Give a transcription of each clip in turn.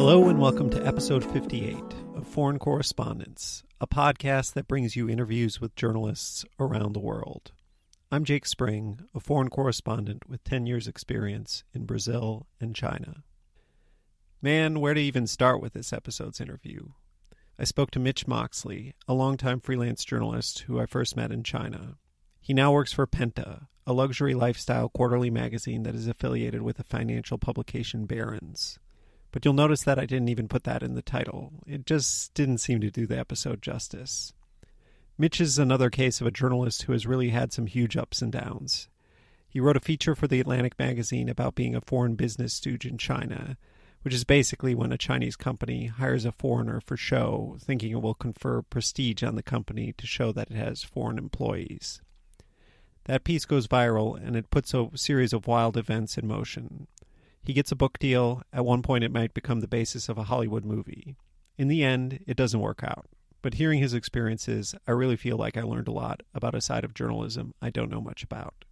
Hello and welcome to episode 58 of Foreign Correspondence, a podcast that brings you interviews with journalists around the world. I'm Jake Spring, a foreign correspondent with 10 years' experience in Brazil and China. Man, where to even start with this episode's interview? I spoke to Mitch Moxley, a longtime freelance journalist who I first met in China. He now works for Penta, a luxury lifestyle quarterly magazine that is affiliated with the financial publication Barron's. But you'll notice that I didn't even put that in the title. It just didn't seem to do the episode justice. Mitch is another case of a journalist who has really had some huge ups and downs. He wrote a feature for the Atlantic magazine about being a foreign business stooge in China, which is basically when a Chinese company hires a foreigner for show, thinking it will confer prestige on the company to show that it has foreign employees. That piece goes viral, and it puts a series of wild events in motion. He gets a book deal. At one point, it might become the basis of a Hollywood movie. In the end, it doesn't work out. But hearing his experiences, I really feel like I learned a lot about a side of journalism I don't know much about.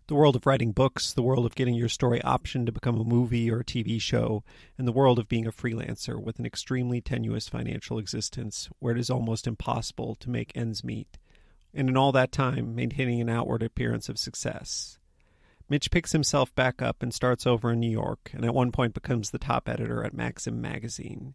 The world of writing books, the world of getting your story optioned to become a movie or a TV show, and the world of being a freelancer with an extremely tenuous financial existence where it is almost impossible to make ends meet, and in all that time, maintaining an outward appearance of success. Mitch picks himself back up and starts over in New York, and at one point becomes the top editor at Maxim magazine.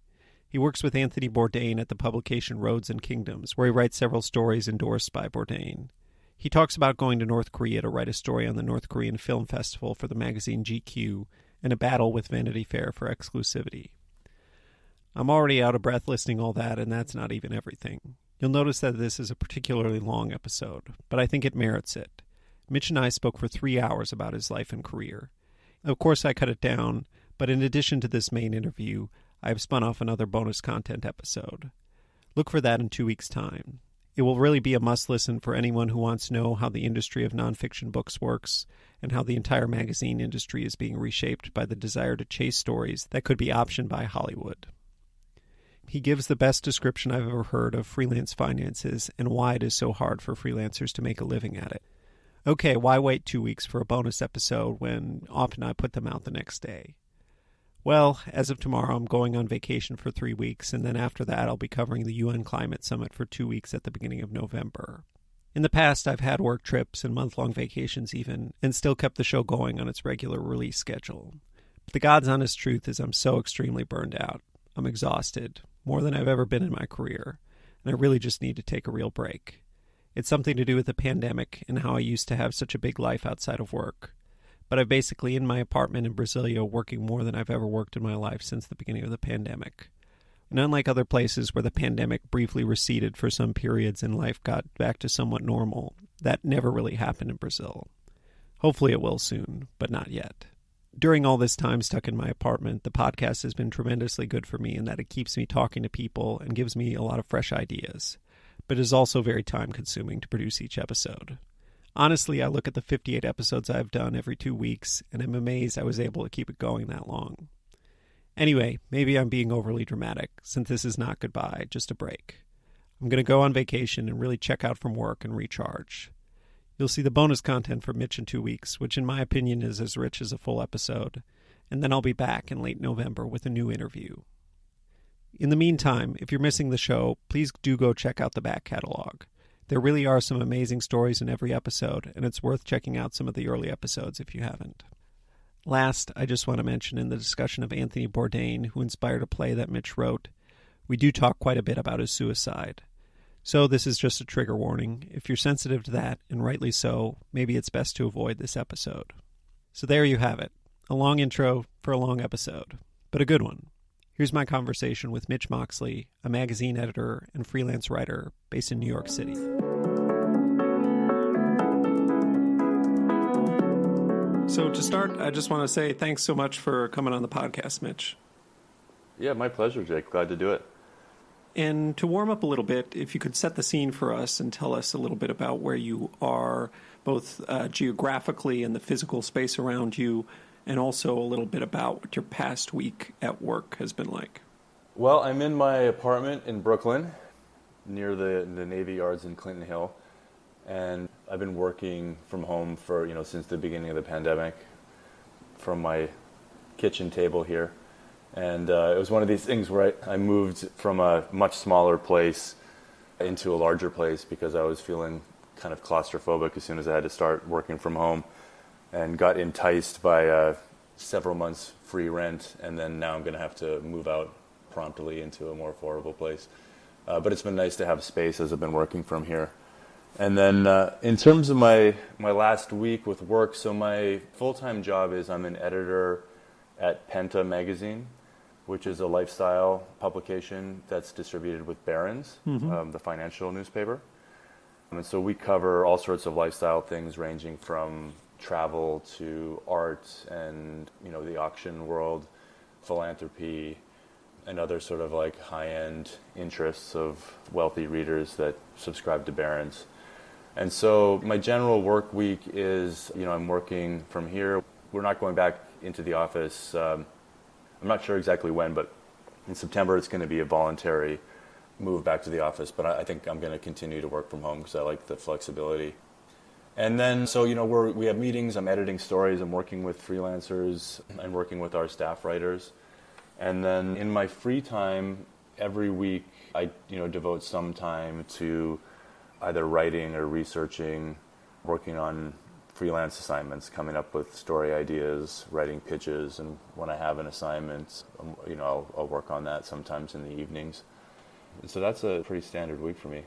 He works with Anthony Bourdain at the publication Roads and Kingdoms, where he writes several stories endorsed by Bourdain. He talks about going to North Korea to write a story on the North Korean Film Festival for the magazine GQ, and a battle with Vanity Fair for exclusivity. I'm already out of breath listing all that, and that's not even everything. You'll notice that this is a particularly long episode, but I think it merits it. Mitch and I spoke for 3 hours about his life and career. Of course, I cut it down, but in addition to this main interview, I have spun off another bonus content episode. Look for that in 2 weeks' time. It will really be a must-listen for anyone who wants to know how the industry of nonfiction books works and how the entire magazine industry is being reshaped by the desire to chase stories that could be optioned by Hollywood. He gives the best description I've ever heard of freelance finances and why it is so hard for freelancers to make a living at it. Okay, why wait 2 weeks for a bonus episode when often I put them out the next day? Well, as of tomorrow, I'm going on vacation for 3 weeks, and then after that, I'll be covering the UN Climate Summit for 2 weeks at the beginning of November. In the past, I've had work trips and month-long vacations even, and still kept the show going on its regular release schedule. But the God's honest truth is I'm so extremely burned out. I'm exhausted, more than I've ever been in my career, and I really just need to take a real break. It's something to do with the pandemic and how I used to have such a big life outside of work. But I'm basically in my apartment in Brasilia working more than I've ever worked in my life since the beginning of the pandemic. And unlike other places where the pandemic briefly receded for some periods and life got back to somewhat normal, that never really happened in Brazil. Hopefully it will soon, but not yet. During all this time stuck in my apartment, the podcast has been tremendously good for me in that it keeps me talking to people and gives me a lot of fresh ideas. But it is also very time-consuming to produce each episode. Honestly, I look at the 58 episodes I've done every 2 weeks, and I'm amazed I was able to keep it going that long. Anyway, maybe I'm being overly dramatic, since this is not goodbye, just a break. I'm going to go on vacation and really check out from work and recharge. You'll see the bonus content from Mitch in 2 weeks, which in my opinion is as rich as a full episode, and then I'll be back in late November with a new interview. In the meantime, if you're missing the show, please do go check out the back catalog. There really are some amazing stories in every episode, and it's worth checking out some of the early episodes if you haven't. Last, I just want to mention in the discussion of Anthony Bourdain, who inspired a play that Mitch wrote, we do talk quite a bit about his suicide. So this is just a trigger warning. If you're sensitive to that, and rightly so, maybe it's best to avoid this episode. So there you have it. A long intro for a long episode, but a good one. Here's my conversation with Mitch Moxley, a magazine editor and freelance writer based in New York City. So to start, I just want to say thanks so much for coming on the podcast, Mitch. Yeah, my pleasure, Jake. Glad to do it. And to warm up a little bit, if you could set the scene for us and tell us a little bit about where you are, both geographically and the physical space around you, and also a little bit about what your past week at work has been like. Well, I'm in my apartment in Brooklyn, near the Navy Yards in Clinton Hill, and I've been working from home for, since the beginning of the pandemic, from my kitchen table here. And it was one of these things where I moved from a much smaller place into a larger place because I was feeling kind of claustrophobic as soon as I had to start working from home, and got enticed by several months free rent, and then now I'm going to have to move out promptly into a more affordable place. But it's been nice to have space as I've been working from here. And then in terms of my last week with work, so my full-time job is I'm an editor at Penta magazine, which is a lifestyle publication that's distributed with Barron's, the financial newspaper. And so we cover all sorts of lifestyle things ranging from travel to art and, the auction world, philanthropy, and other sort of like high-end interests of wealthy readers that subscribe to Barron's. And so my general work week is, I'm working from here. We're not going back into the office. I'm not sure exactly when, but in September it's going to be a voluntary move back to the office. But I think I'm going to continue to work from home because I like the flexibility. And then, so, we have meetings, I'm editing stories, I'm working with freelancers, and working with our staff writers. And then in my free time, every week, I, devote some time to either writing or researching, working on freelance assignments, coming up with story ideas, writing pitches, and when I have an assignment, I'll work on that sometimes in the evenings. And so that's a pretty standard week for me.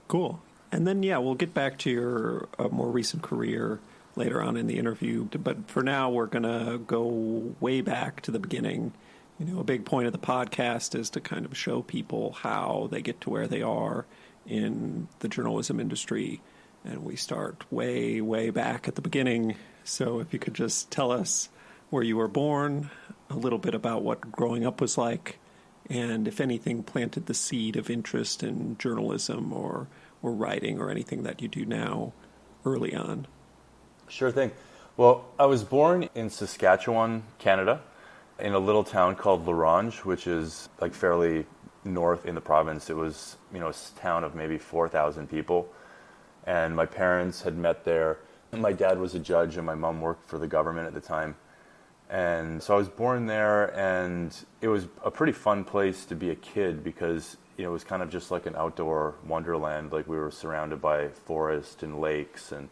Cool. And then, we'll get back to your more recent career later on in the interview. But for now, we're going to go way back to the beginning. A big point of the podcast is to kind of show people how they get to where they are in the journalism industry. And we start way, way back at the beginning. So if you could just tell us where you were born, a little bit about what growing up was like, and if anything planted the seed of interest in journalism or writing or anything that you do now early on. Sure thing. Well, I was born in Saskatchewan, Canada, in a little town called La Ronge, which is like fairly north in the province. It was, a town of maybe 4,000 people. And my parents had met there. My dad was a judge and my mom worked for the government at the time. And so I was born there, and it was a pretty fun place to be a kid because it was kind of just like an outdoor wonderland. Like we were surrounded by forest and lakes. And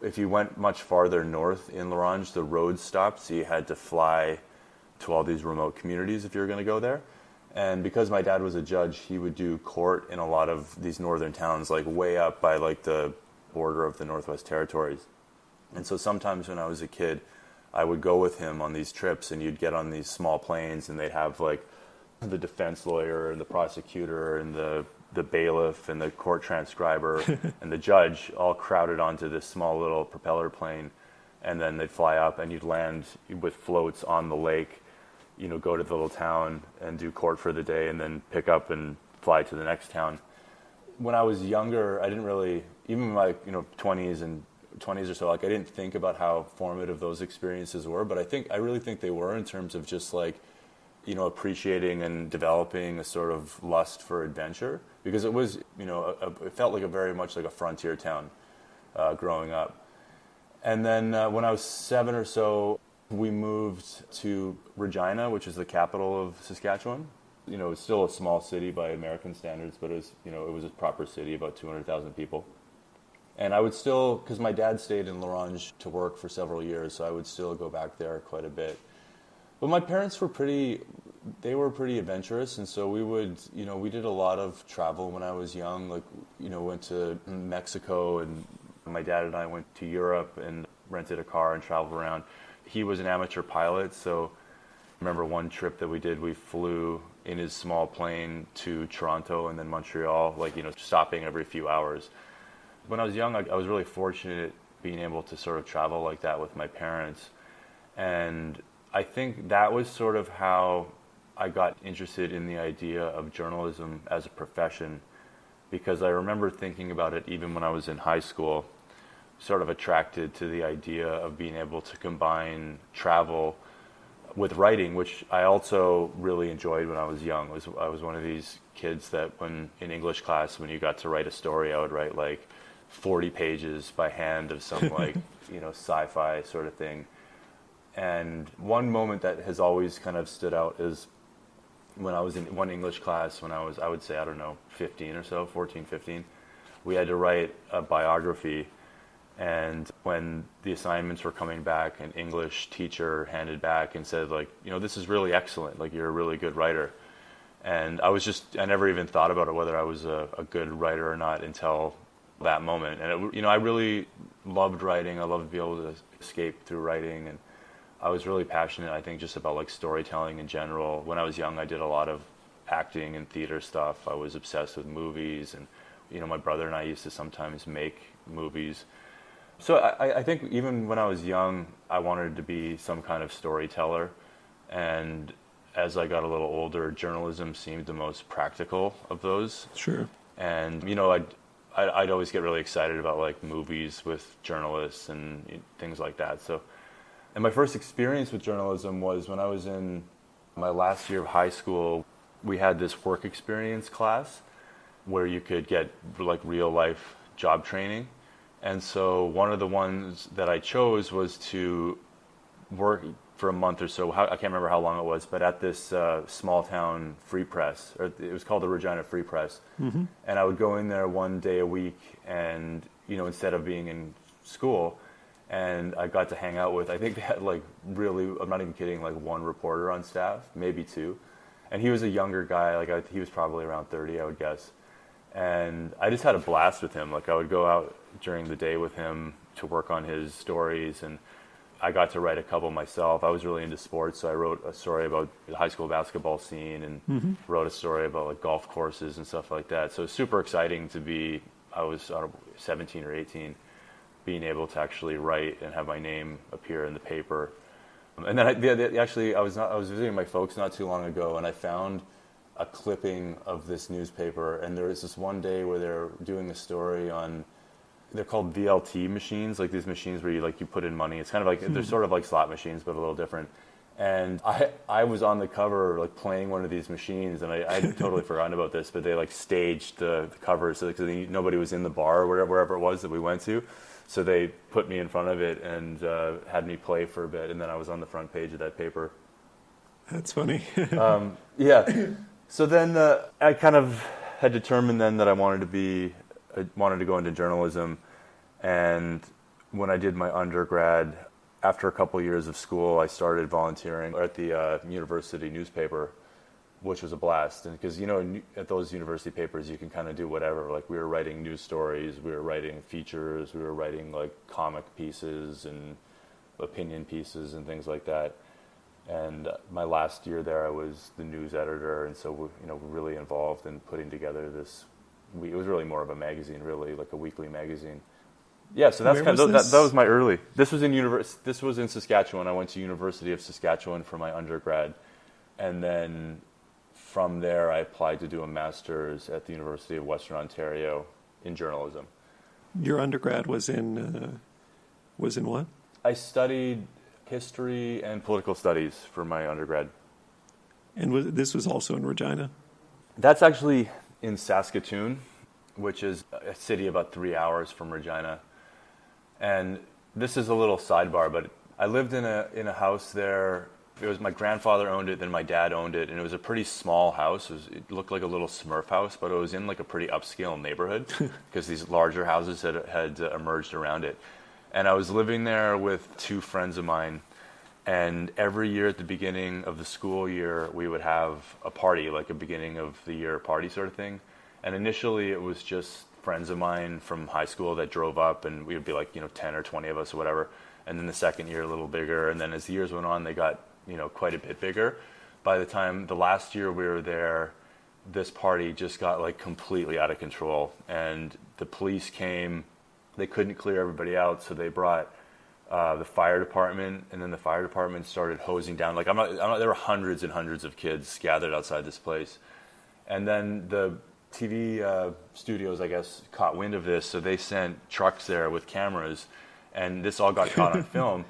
if you went much farther north in La Ronge, the road stopped, so you had to fly to all these remote communities if you were going to go there. And because my dad was a judge, he would do court in a lot of these northern towns, like way up by like the border of the Northwest Territories. And so sometimes when I was a kid, I would go with him on these trips, and you'd get on these small planes, and they'd have like the defense lawyer and the prosecutor and the bailiff and the court transcriber and the judge all crowded onto this small little propeller plane. And then they'd fly up, and you'd land with floats on the lake, go to the little town and do court for the day, and then pick up and fly to the next town. When I was younger, I didn't really, even in my 20s or so, like I didn't think about how formative those experiences were, but I really think they were in terms of just like, appreciating and developing a sort of lust for adventure, because it was, it felt like very much like a frontier town growing up. And then when I was 7 or so, we moved to Regina, which is the capital of Saskatchewan. It's still a small city by American standards, but it was a proper city, about 200,000 people. And I would still, because my dad stayed in La Ronge to work for several years, so I would still go back there quite a bit. But my parents were pretty adventurous, and so we would, we did a lot of travel when I was young, like, went to Mexico, and my dad and I went to Europe and rented a car and traveled around. He was an amateur pilot, so I remember one trip that we did, we flew in his small plane to Toronto and then Montreal, like, stopping every few hours. When I was young, I was really fortunate being able to sort of travel like that with my parents. And I think that was sort of how I got interested in the idea of journalism as a profession, because I remember thinking about it even when I was in high school, sort of attracted to the idea of being able to combine travel with writing, which I also really enjoyed when I was young. I was one of these kids that when in English class, when you got to write a story, I would write like 40 pages by hand of some like, sci-fi sort of thing. And one moment that has always kind of stood out is when I was in one English class when I would say, 15 or so, 14, 15. We had to write a biography. And when the assignments were coming back, an English teacher handed back and said, like, this is really excellent. Like, you're a really good writer. And I never even thought about it, whether I was a good writer or not until that moment. And, I really loved writing. I loved to be able to escape through writing. And I was really passionate, I think, just about like storytelling in general. When I was young, I did a lot of acting and theater stuff. I was obsessed with movies. And, my brother and I used to sometimes make movies. So I think even when I was young, I wanted to be some kind of storyteller. And as I got a little older, journalism seemed the most practical of those. Sure. And, I'd always get really excited about like movies with journalists and things like that. And my first experience with journalism was when I was in my last year of high school. We had this work experience class where you could get like real life job training. And so one of the ones that I chose was to work for a month or so. I can't remember how long it was, but at this small town free press, or it was called the Regina Free Press. Mm-hmm. And I would go in there one day a week and, instead of being in school, and I got to hang out with, I think they had like really, I'm not even kidding, like one reporter on staff, maybe two. And he was a younger guy, he was probably around 30, I would guess. And I just had a blast with him. Like I would go out during the day with him to work on his stories, and I got to write a couple myself. I was really into sports, so I wrote a story about the high school basketball scene and wrote a story about like golf courses and stuff like that. So it was super exciting to be, I was 17 or 18, being able to actually write and have my name appear in the paper. And then I was visiting my folks not too long ago, and I found a clipping of this newspaper, and there was this one day where they're doing a story on, they're called VLT machines, like these machines where you put in money. It's kind of like, they're sort of like slot machines, but a little different. And I was on the cover, like playing one of these machines, and I'd totally forgotten about this, but they like staged the cover so nobody was in the bar or wherever it was that we went to. So they put me in front of it and had me play for a bit, and then I was on the front page of that paper. That's funny. Yeah. So then I kind of had determined then that I wanted to go into journalism. And when I did my undergrad, after a couple years of school, I started volunteering at the university newspaper, which was a blast. And because, at those university papers, you can kind of do whatever. Like we were writing news stories, we were writing features, we were writing like comic pieces and opinion pieces and things like that. And my last year there, I was the news editor, and so we're really involved in putting together this. It was really more of a magazine, really like a weekly magazine. Yeah, so that's that was my early. This was in Saskatchewan. I went to University of Saskatchewan for my undergrad, and then from there I applied to do a master's at the University of Western Ontario in journalism. Your undergrad was in what? I studied history and political studies for my undergrad. And this was also in Regina? That's actually in Saskatoon, which is a city about 3 hours from Regina. And this is a little sidebar, but I lived in a house there. It was my grandfather owned it, then my dad owned it, and it was a pretty small house. It looked like a little Smurf house, but it was in like a pretty upscale neighborhood because these larger houses had emerged around it. And I was living there with two friends of mine, and every year at the beginning of the school year, we would have a party, like a beginning of the year party sort of thing. And initially it was just friends of mine from high school that drove up, and we would be like, 10 or 20 of us or whatever. And then the second year, a little bigger. And then as the years went on, they got, quite a bit bigger. By the time the last year we were there, this party just got like completely out of control. And the police came, they couldn't clear everybody out. So they brought the fire department, and then the fire department started hosing down. Like there were hundreds and hundreds of kids gathered outside this place. And then the TV studios, I guess, caught wind of this, so they sent trucks there with cameras, and this all got caught on film.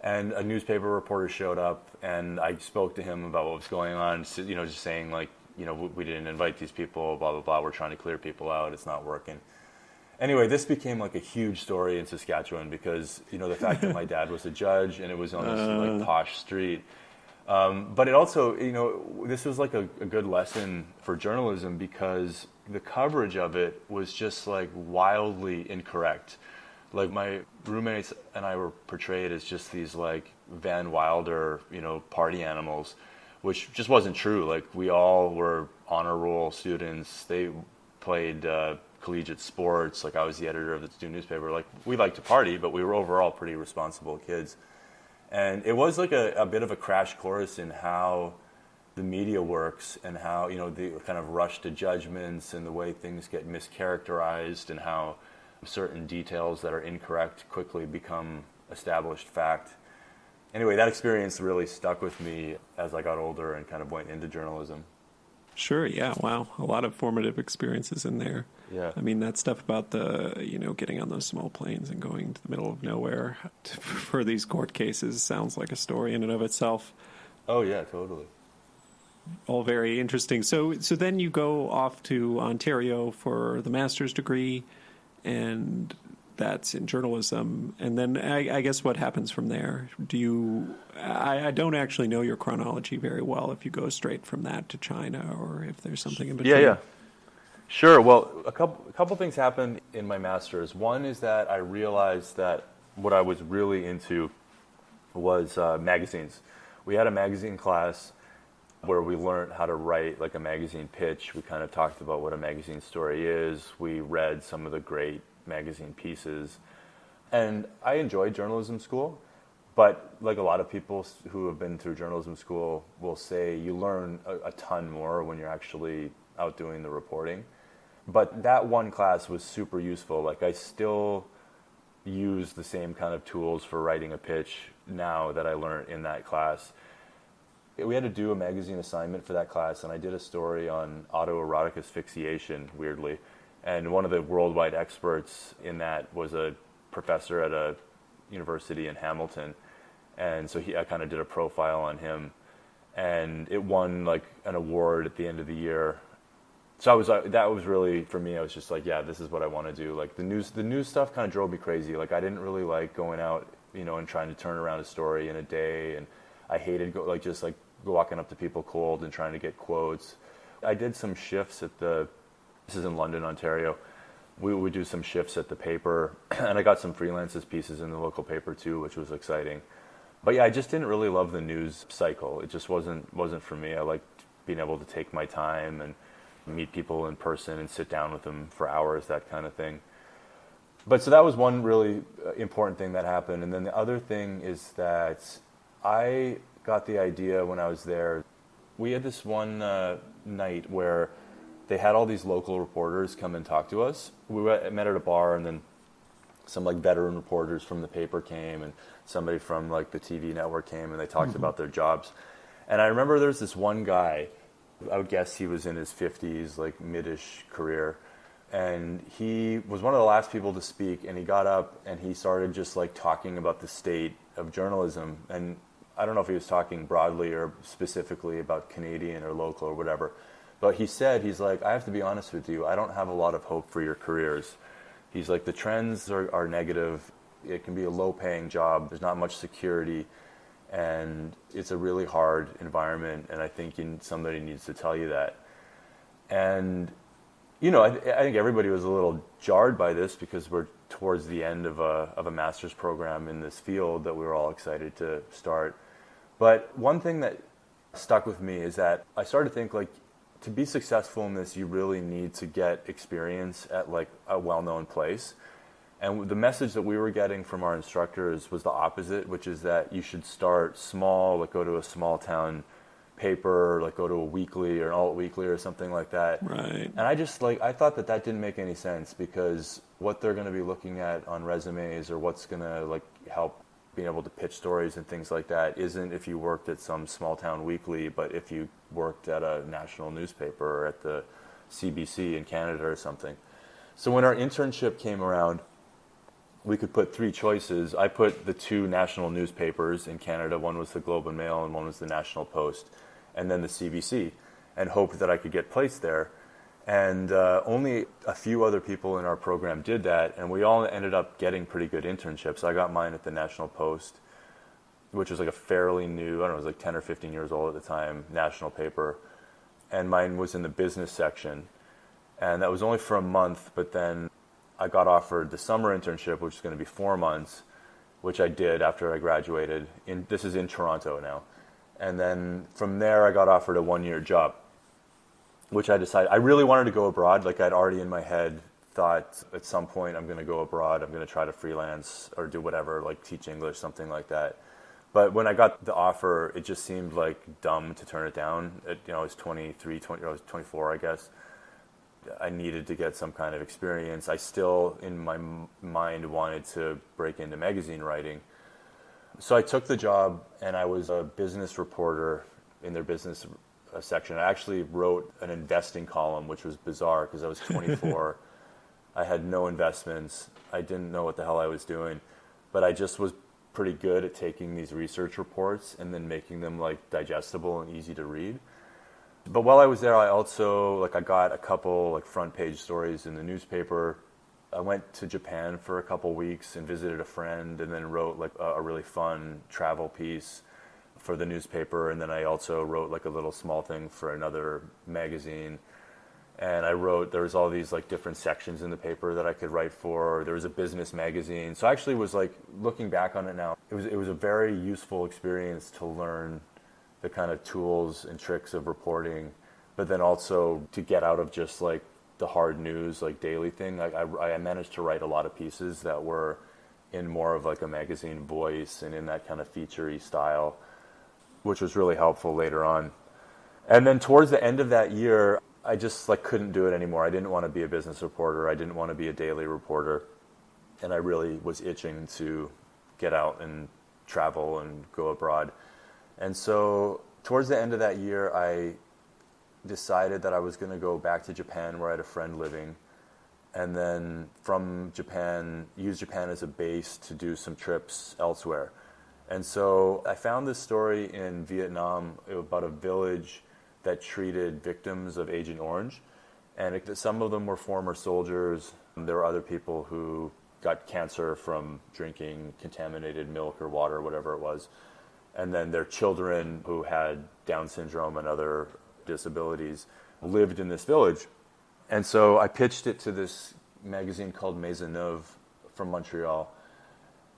And a newspaper reporter showed up, and I spoke to him about what was going on, just saying like, we didn't invite these people, blah, blah, blah, we're trying to clear people out, it's not working. Anyway, this became like a huge story in Saskatchewan because, the fact that my dad was a judge and it was on this like posh street. But it also, this was like a good lesson for journalism because the coverage of it was just like wildly incorrect. Like my roommates and I were portrayed as just these like Van Wilder, party animals, which just wasn't true. Like we all were honor roll students. They played collegiate sports. Like I was the editor of the student newspaper. Like we liked to party, but we were overall pretty responsible kids. And it was like a bit of a crash course in how the media works and how, the kind of rush to judgments and the way things get mischaracterized and how certain details that are incorrect quickly become established fact. Anyway, that experience really stuck with me as I got older and kind of went into journalism. Sure, yeah, wow. A lot of formative experiences in there. Yeah. I mean, that stuff about the, getting on those small planes and going to the middle of nowhere for these court cases sounds like a story in and of itself. Oh, yeah, totally. All very interesting. So then you go off to Ontario for the master's degree, and that's in journalism. And then I guess what happens from there? I don't actually know your chronology very well, if you go straight from that to China or if there's something in between. Yeah. Sure. Well, a couple things happened in my master's. One is that I realized that what I was really into was magazines. We had a magazine class where we learned how to write like a magazine pitch. We kind of talked about what a magazine story is. We read some of the great magazine pieces. And I enjoyed journalism school, but like a lot of people who have been through journalism school will say, you learn a ton more when you're actually out doing the reporting. But that one class was super useful. Like I still use the same kind of tools for writing a pitch now that I learned in that class. We had to do a magazine assignment for that class, and I did a story on autoerotic asphyxiation, weirdly. And one of the worldwide experts in that was a professor at a university in Hamilton. And so I kind of did a profile on him. And it won like an award at the end of the year. So that was really, for me, I was just like, yeah, this is what I want to do. Like the news stuff kind of drove me crazy. Like I didn't really like going out, and trying to turn around a story in a day. And I hated walking up to people cold and trying to get quotes. I did some shifts this is in London, Ontario. We would do some shifts at the paper, and I got some freelance pieces in the local paper too, which was exciting. But yeah, I just didn't really love the news cycle. It just wasn't for me. I liked being able to take my time and meet people in person and sit down with them for hours, that kind of thing. But so that was one really important thing that happened. And then the other thing is that I got the idea when I was there. We had this one night where they had all these local reporters come and talk to us. We met at a bar, and then some like veteran reporters from the paper came, and somebody from like the TV network came, and they talked about their jobs. And I remember there's this one guy, I would guess he was in his 50s, like mid-ish career. And he was one of the last people to speak, and he got up and he started just like talking about the state of journalism. And I don't know if he was talking broadly or specifically about Canadian or local or whatever, but he's like, I have to be honest with you, I don't have a lot of hope for your careers. He's like, the trends are negative. It can be a low-paying job. There's not much security, and it's a really hard environment, and I think somebody needs to tell you that. And, I think everybody was a little jarred by this because we're towards the end of a master's program in this field that we were all excited to start. But one thing that stuck with me is that I started to think, like, to be successful in this, you really need to get experience at like a well-known place. And the message that we were getting from our instructors was the opposite, which is that you should start small, like go to a small town paper, like go to a weekly or an alt weekly or something like that. Right. And I thought that didn't make any sense, because what they're going to be looking at on resumes or what's going to like help being able to pitch stories and things like that isn't if you worked at some small town weekly, but if you worked at a national newspaper or at the CBC in Canada or something. So when our internship came around, we could put three choices. I put the two national newspapers in Canada. One was the Globe and Mail and one was the National Post, and then the CBC, and hoped that I could get placed there. And only a few other people in our program did that, and we all ended up getting pretty good internships. I got mine at the National Post, which was like a fairly new, I don't know, it was like 10 or 15 years old at the time, national paper. And mine was in the business section. And that was only for a month, but then I got offered the summer internship, which is going to be 4 months, which I did after I graduated. This is in Toronto now. And then from there, I got offered a 1-year job, which I decided, I really wanted to go abroad. Like I'd already in my head thought at some point I'm going to go abroad, I'm going to try to freelance or do whatever, like teach English, something like that. But when I got the offer, it just seemed like dumb to turn it down. I was 24, I guess. I needed to get some kind of experience. I still, in my mind, wanted to break into magazine writing. So I took the job, and I was a business reporter in their business section. I actually wrote an investing column, which was bizarre because I was 24. I had no investments. I didn't know what the hell I was doing, but I just was pretty good at taking these research reports and then making them like digestible and easy to read. But while I was there, I also I got a couple like front page stories in the newspaper. I went to Japan for a couple weeks and visited a friend, and then wrote like a really fun travel piece for the newspaper. And then I also wrote like a little small thing for another magazine. And there was all these like different sections in the paper that I could write for. There was a business magazine. So I actually was like, looking back on it now, it was a very useful experience to learn the kind of tools and tricks of reporting, but then also to get out of just like the hard news, like daily thing. Like I managed to write a lot of pieces that were in more of like a magazine voice and in that kind of featurey style, which was really helpful later on. And then towards the end of that year, I just like couldn't do it anymore. I didn't want to be a business reporter. I didn't want to be a daily reporter. And I really was itching to get out and travel and go abroad. And so towards the end of that year, I decided that I was going to go back to Japan where I had a friend living. And then from Japan, use Japan as a base to do some trips elsewhere. And so I found this story in Vietnam about a village that treated victims of Agent Orange. And some of them were former soldiers. There were other people who got cancer from drinking contaminated milk or water, or whatever it was. And then their children who had Down syndrome and other disabilities lived in this village. And so I pitched it to this magazine called Maisonneuve from Montreal.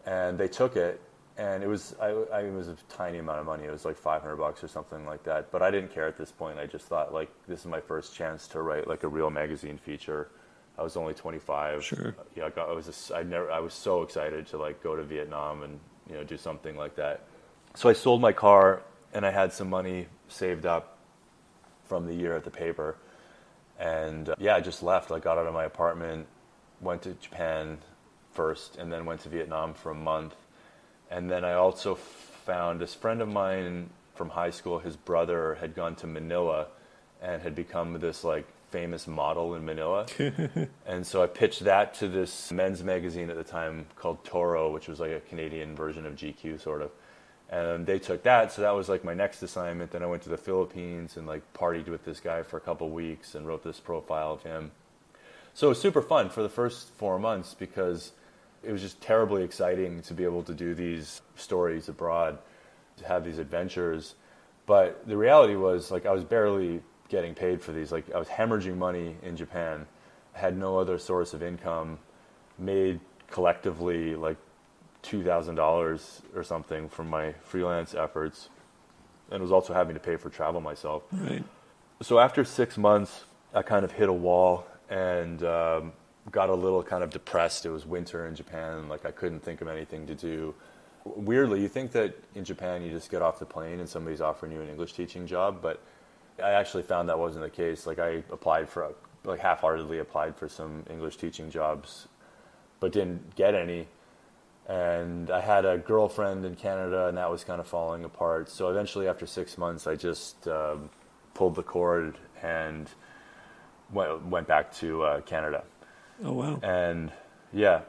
And they took it. And it was it was a tiny amount of money. It was like $500 or something like that. But I didn't care at this point. I just thought, like, this is my first chance to write like a real magazine feature. I was only 25. Sure. Yeah, I was so excited to like go to Vietnam and do something like that. So I sold my car, and I had some money saved up from the year at the paper. And I just left. I got out of my apartment, went to Japan first, and then went to Vietnam for a month. And then I also found this friend of mine from high school, his brother had gone to Manila and had become this like famous model in Manila. And so I pitched that to this men's magazine at the time called Toro, which was like a Canadian version of GQ sort of. And they took that, so that was like my next assignment. Then I went to the Philippines and like partied with this guy for a couple weeks and wrote this profile of him. So it was super fun for the first 4 months because it was just terribly exciting to be able to do these stories abroad, to have these adventures. But the reality was, like, I was barely getting paid for these. Like, I was hemorrhaging money in Japan, had no other source of income, made collectively like $2,000 or something from my freelance efforts, and was also having to pay for travel myself. Right. So after 6 months, I kind of hit a wall and got a little kind of depressed. It was winter in Japan, and like I couldn't think of anything to do. Weirdly, you think that in Japan you just get off the plane and somebody's offering you an English teaching job, but I actually found that wasn't the case. Like I half-heartedly applied for some English teaching jobs, but didn't get any. And I had a girlfriend in Canada, and that was kind of falling apart. So eventually, after 6 months, I just pulled the cord and went back to Canada. Oh wow! And yeah,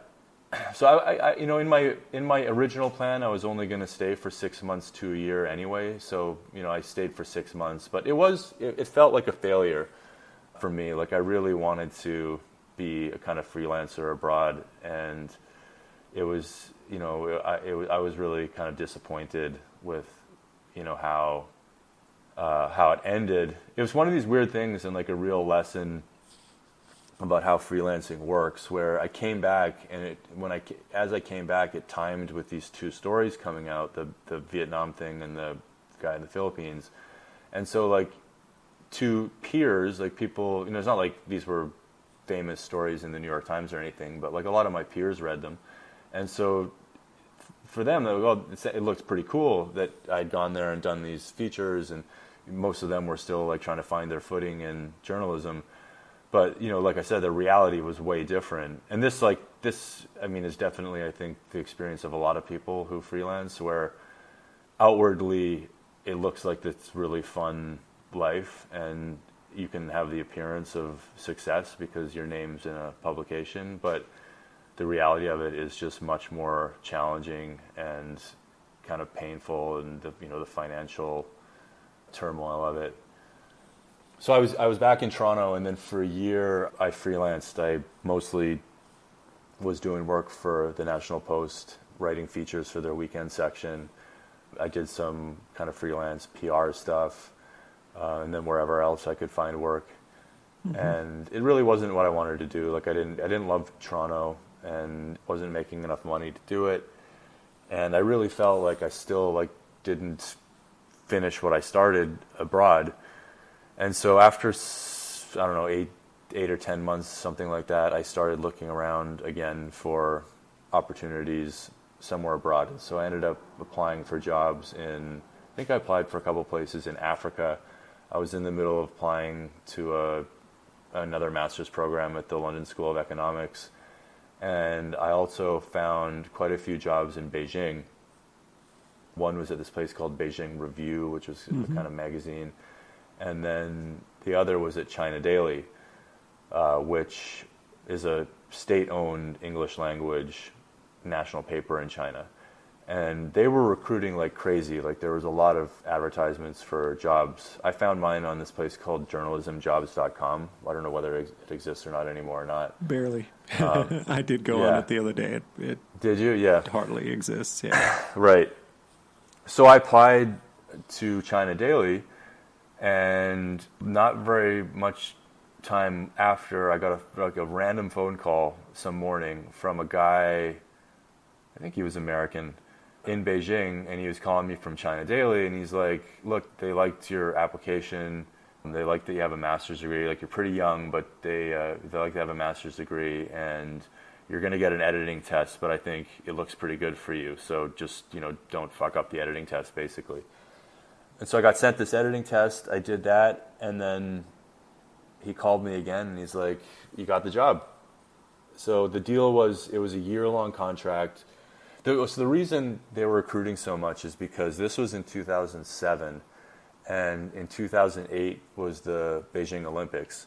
so I in my original plan, I was only going to stay for 6 months to a year anyway. So I stayed for 6 months, but it felt like a failure for me. Like, I really wanted to be a kind of freelancer abroad, and it was, I was really kind of disappointed with, how it ended. It was one of these weird things, and like a real lesson about how freelancing works, where I came back, and as I came back, it timed with these two stories coming out, the Vietnam thing and the guy in the Philippines. And so, like, to peers, like people, it's not like these were famous stories in the New York Times or anything, but like a lot of my peers read them. And so for them, they were, well, it looked pretty cool that I'd gone there and done these features, and most of them were still like trying to find their footing in journalism. But, like I said, the reality was way different. And this, is definitely, I think, the experience of a lot of people who freelance, where outwardly it looks like this really fun life, and you can have the appearance of success because your name's in a publication. But the reality of it is just much more challenging and kind of painful, and the financial turmoil of it. So I was back in Toronto, and then for a year I freelanced. I mostly was doing work for the National Post, writing features for their weekend section. I did some kind of freelance PR stuff, and then wherever else I could find work. Mm-hmm. And it really wasn't what I wanted to do. Like, I didn't love Toronto, and wasn't making enough money to do it. And I really felt like I still didn't finish what I started abroad. And so after, I don't know, 8 or 10 months, something like that, I started looking around again for opportunities somewhere abroad. And so I ended up applying for jobs I think I applied for a couple places in Africa. I was in the middle of applying to another master's program at the London School of Economics. And I also found quite a few jobs in Beijing. One was at this place called Beijing Review, which was a kind of magazine. And then the other was at China Daily, which is a state-owned English language national paper in China. And they were recruiting like crazy. Like, there was a lot of advertisements for jobs. I found mine on this place called journalismjobs.com. I don't know whether it exists or not anymore or not. Barely. I did go on it the other day. It did you? Yeah. It hardly exists, yeah. Right. So I applied to China Daily, and not very much time after, I got a random phone call some morning from a guy, I think he was American, in Beijing, and he was calling me from China Daily, and he's like, look, they liked your application, they like that you have a master's degree, like, you're pretty young, but they like to have a master's degree, and you're going to get an editing test, but I think it looks pretty good for you, so just, don't fuck up the editing test, basically. And so I got sent this editing test, I did that, and then he called me again, and he's like, you got the job. So the deal was, it was a year-long contract. So the reason they were recruiting so much is because this was in 2007, and in 2008 was the Beijing Olympics.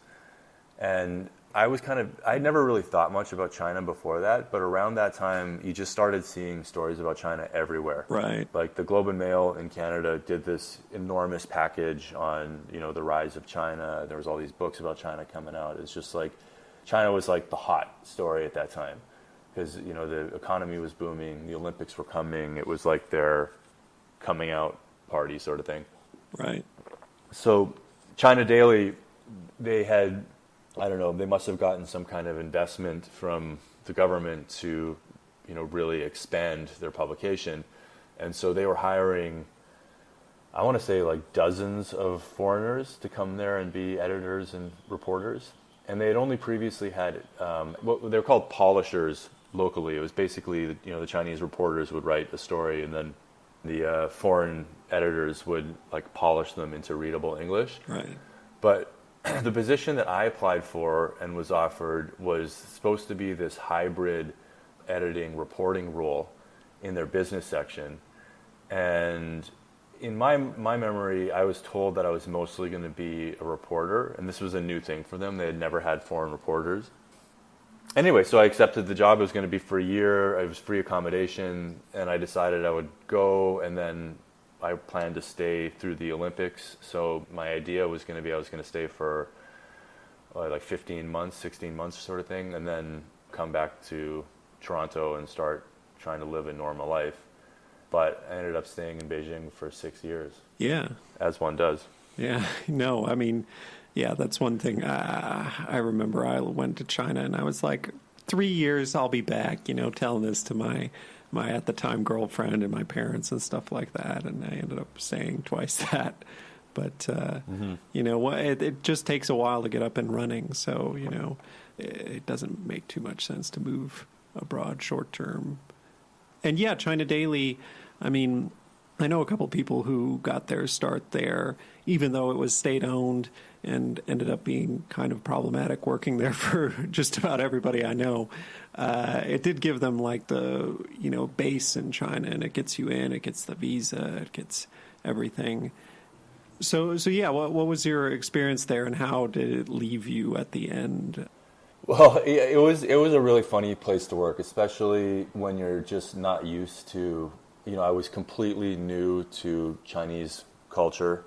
And I'd never really thought much about China before that, but around that time, you just started seeing stories about China everywhere. Right. Like, the Globe and Mail in Canada did this enormous package on, the rise of China. There was all these books about China coming out. It's just like, China was like the hot story at that time. Because, the economy was booming, the Olympics were coming, it was like their coming out party sort of thing. Right. So China Daily, they had, I don't know, they must have gotten some kind of investment from the government to, really expand their publication. And so they were hiring, I want to say, like, dozens of foreigners to come there and be editors and reporters. And they had only previously had, what they were called polishers locally. It was basically, the Chinese reporters would write a story, and then the foreign editors would like polish them into readable English. Right. But the position that I applied for and was offered was supposed to be this hybrid editing reporting role in their business section. And in my memory, I was told that I was mostly going to be a reporter, and this was a new thing for them. They had never had foreign reporters. Anyway, so I accepted the job. It was going to be for a year. It was free accommodation, and I decided I would go, and then I planned to stay through the Olympics. So my idea was going to be I was going to stay for like 15 months, 16 months sort of thing, and then come back to Toronto and start trying to live a normal life. But I ended up staying in Beijing for 6 years. Yeah. As one does. Yeah. No, I mean, yeah, that's one thing. I remember I went to China and I was like, 3 years, I'll be back, telling this to my at the time girlfriend and my parents and stuff like that. And I ended up saying twice that. But, it just takes a while to get up and running. So, it doesn't make too much sense to move abroad short term. And yeah, China Daily, I mean, I know a couple people who got their start there, even though it was state-owned, and ended up being kind of problematic working there for just about everybody I know. It did give them like the, base in China, and it gets you in, it gets the visa, it gets everything. So yeah, what was your experience there, and how did it leave you at the end? Well, it was a really funny place to work, especially when you're just not used to, I was completely new to Chinese culture,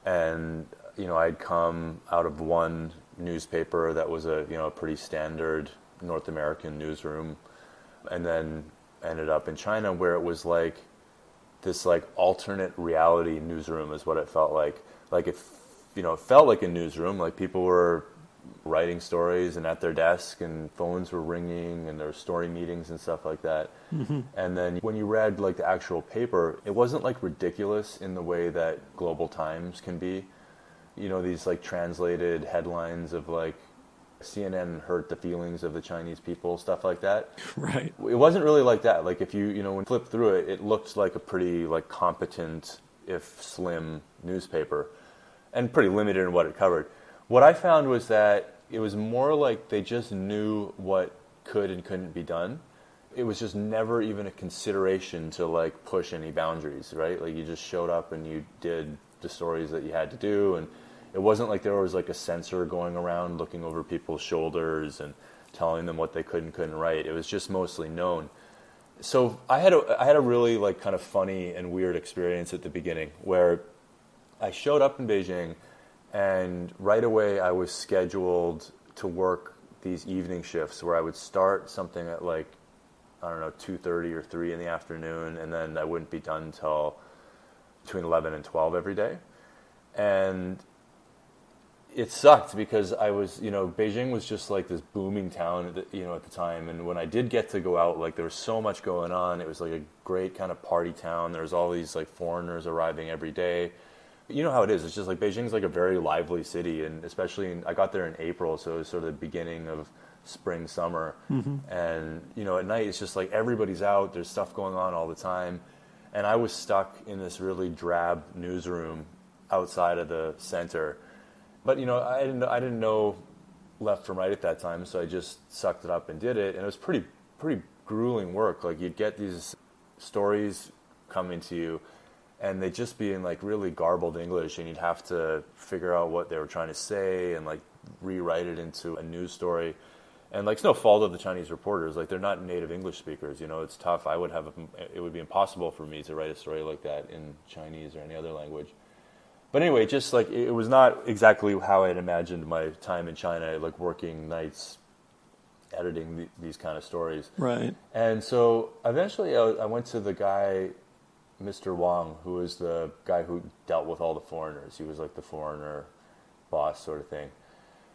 and, I'd come out of one newspaper that was a pretty standard North American newsroom, and then ended up in China where it was like this like alternate reality newsroom is what it felt like. Like it felt like a newsroom, like people were writing stories and at their desk and phones were ringing and there were story meetings and stuff like that. Mm-hmm. And then when you read like the actual paper, it wasn't like ridiculous in the way that Global Times can be. These like translated headlines of like CNN hurt the feelings of the Chinese people, stuff like that. Right. It wasn't really like that. Like if when you flip through it, it looked like a pretty like competent, if slim, newspaper, and pretty limited in what it covered. What I found was that it was more like they just knew what could and couldn't be done. It was just never even a consideration to like push any boundaries, right? Like you just showed up and you did the stories that you had to do, and it wasn't like there was like a censor going around looking over people's shoulders and telling them what they could and couldn't write. It was just mostly known. So I had a really like kind of funny and weird experience at the beginning where I showed up in Beijing. And right away, I was scheduled to work these evening shifts where I would start something at like, 2:30 or 3 in the afternoon, and then I wouldn't be done until between 11 and 12 every day. And it sucked because I was, Beijing was just like this booming town, at the time. And when I did get to go out, like there was so much going on. It was like a great kind of party town. There was all these like foreigners arriving every day. You know how it is. It's just like Beijing's like a very lively city, and especially I got there in April, so it was sort of the beginning of spring, summer. Mm-hmm. And, at night it's just like everybody's out. There's stuff going on all the time. And I was stuck in this really drab newsroom outside of the center. But, I didn't know left from right at that time, so I just sucked it up and did it. And it was pretty grueling work. Like you'd get these stories coming to you, and they'd just be in like really garbled English, and you'd have to figure out what they were trying to say and like rewrite it into a news story. And like it's no fault of the Chinese reporters, like they're not native English speakers. It's tough. It would be impossible for me to write a story like that in Chinese or any other language. But anyway, just like it was not exactly how I had imagined my time in China, like working nights editing these kind of stories. Right. And so eventually I went to the guy, Mr. Wang, who was the guy who dealt with all the foreigners. He was like the foreigner boss sort of thing.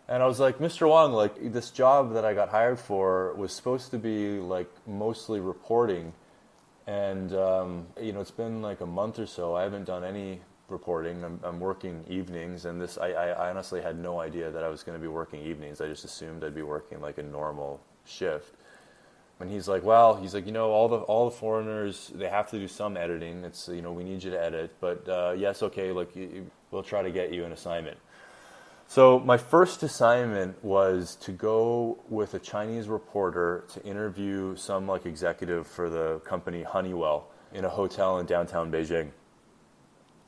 And I was like, Mr. Wang, like this job that I got hired for was supposed to be like mostly reporting. And, it's been like a month or so. I haven't done any reporting. I'm working evenings. And I honestly had no idea that I was going to be working evenings. I just assumed I'd be working like a normal shift. And he's like, all the foreigners, they have to do some editing. It's, we need you to edit. But yes, okay, look, we'll try to get you an assignment. So my first assignment was to go with a Chinese reporter to interview some like executive for the company Honeywell in a hotel in downtown Beijing.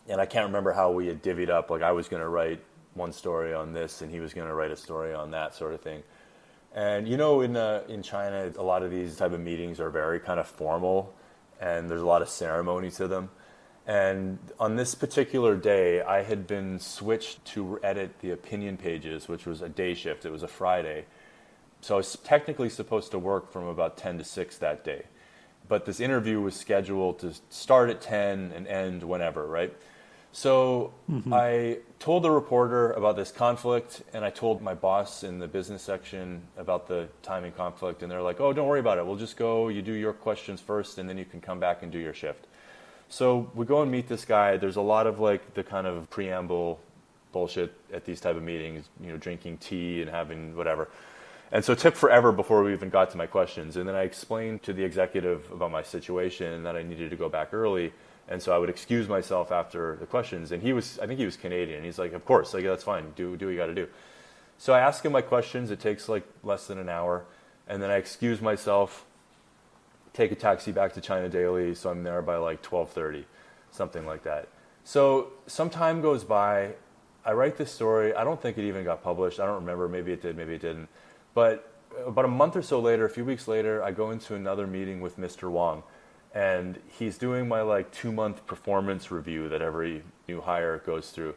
And I can't remember how we had divvied up. Like I was going to write one story on this and he was going to write a story on that sort of thing. And in China, a lot of these type of meetings are very kind of formal, and there's a lot of ceremony to them. And on this particular day, I had been switched to edit the opinion pages, which was a day shift. It was a Friday. So I was technically supposed to work from about 10 to 6 that day. But this interview was scheduled to start at 10 and end whenever, right? So I told the reporter about this conflict, and I told my boss in the business section about the timing conflict, and they're like, oh, don't worry about it. We'll just go, you do your questions first, and then you can come back and do your shift. So we go and meet this guy. There's a lot of like the kind of preamble bullshit at these type of meetings, drinking tea and having whatever. And so it took forever before we even got to my questions. And then I explained to the executive about my situation and that I needed to go back early. And so I would excuse myself after the questions. And I think he was Canadian. He's like, of course, like, that's fine. Do what you got to do. So I ask him my questions. It takes like less than an hour. And then I excuse myself, take a taxi back to China Daily. So I'm there by like 12:30, something like that. So some time goes by. I write this story. I don't think it even got published. I don't remember. Maybe it did, maybe it didn't. But about a month or so later, a few weeks later, I go into another meeting with Mr. Wong. And he's doing my like 2-month performance review that every new hire goes through.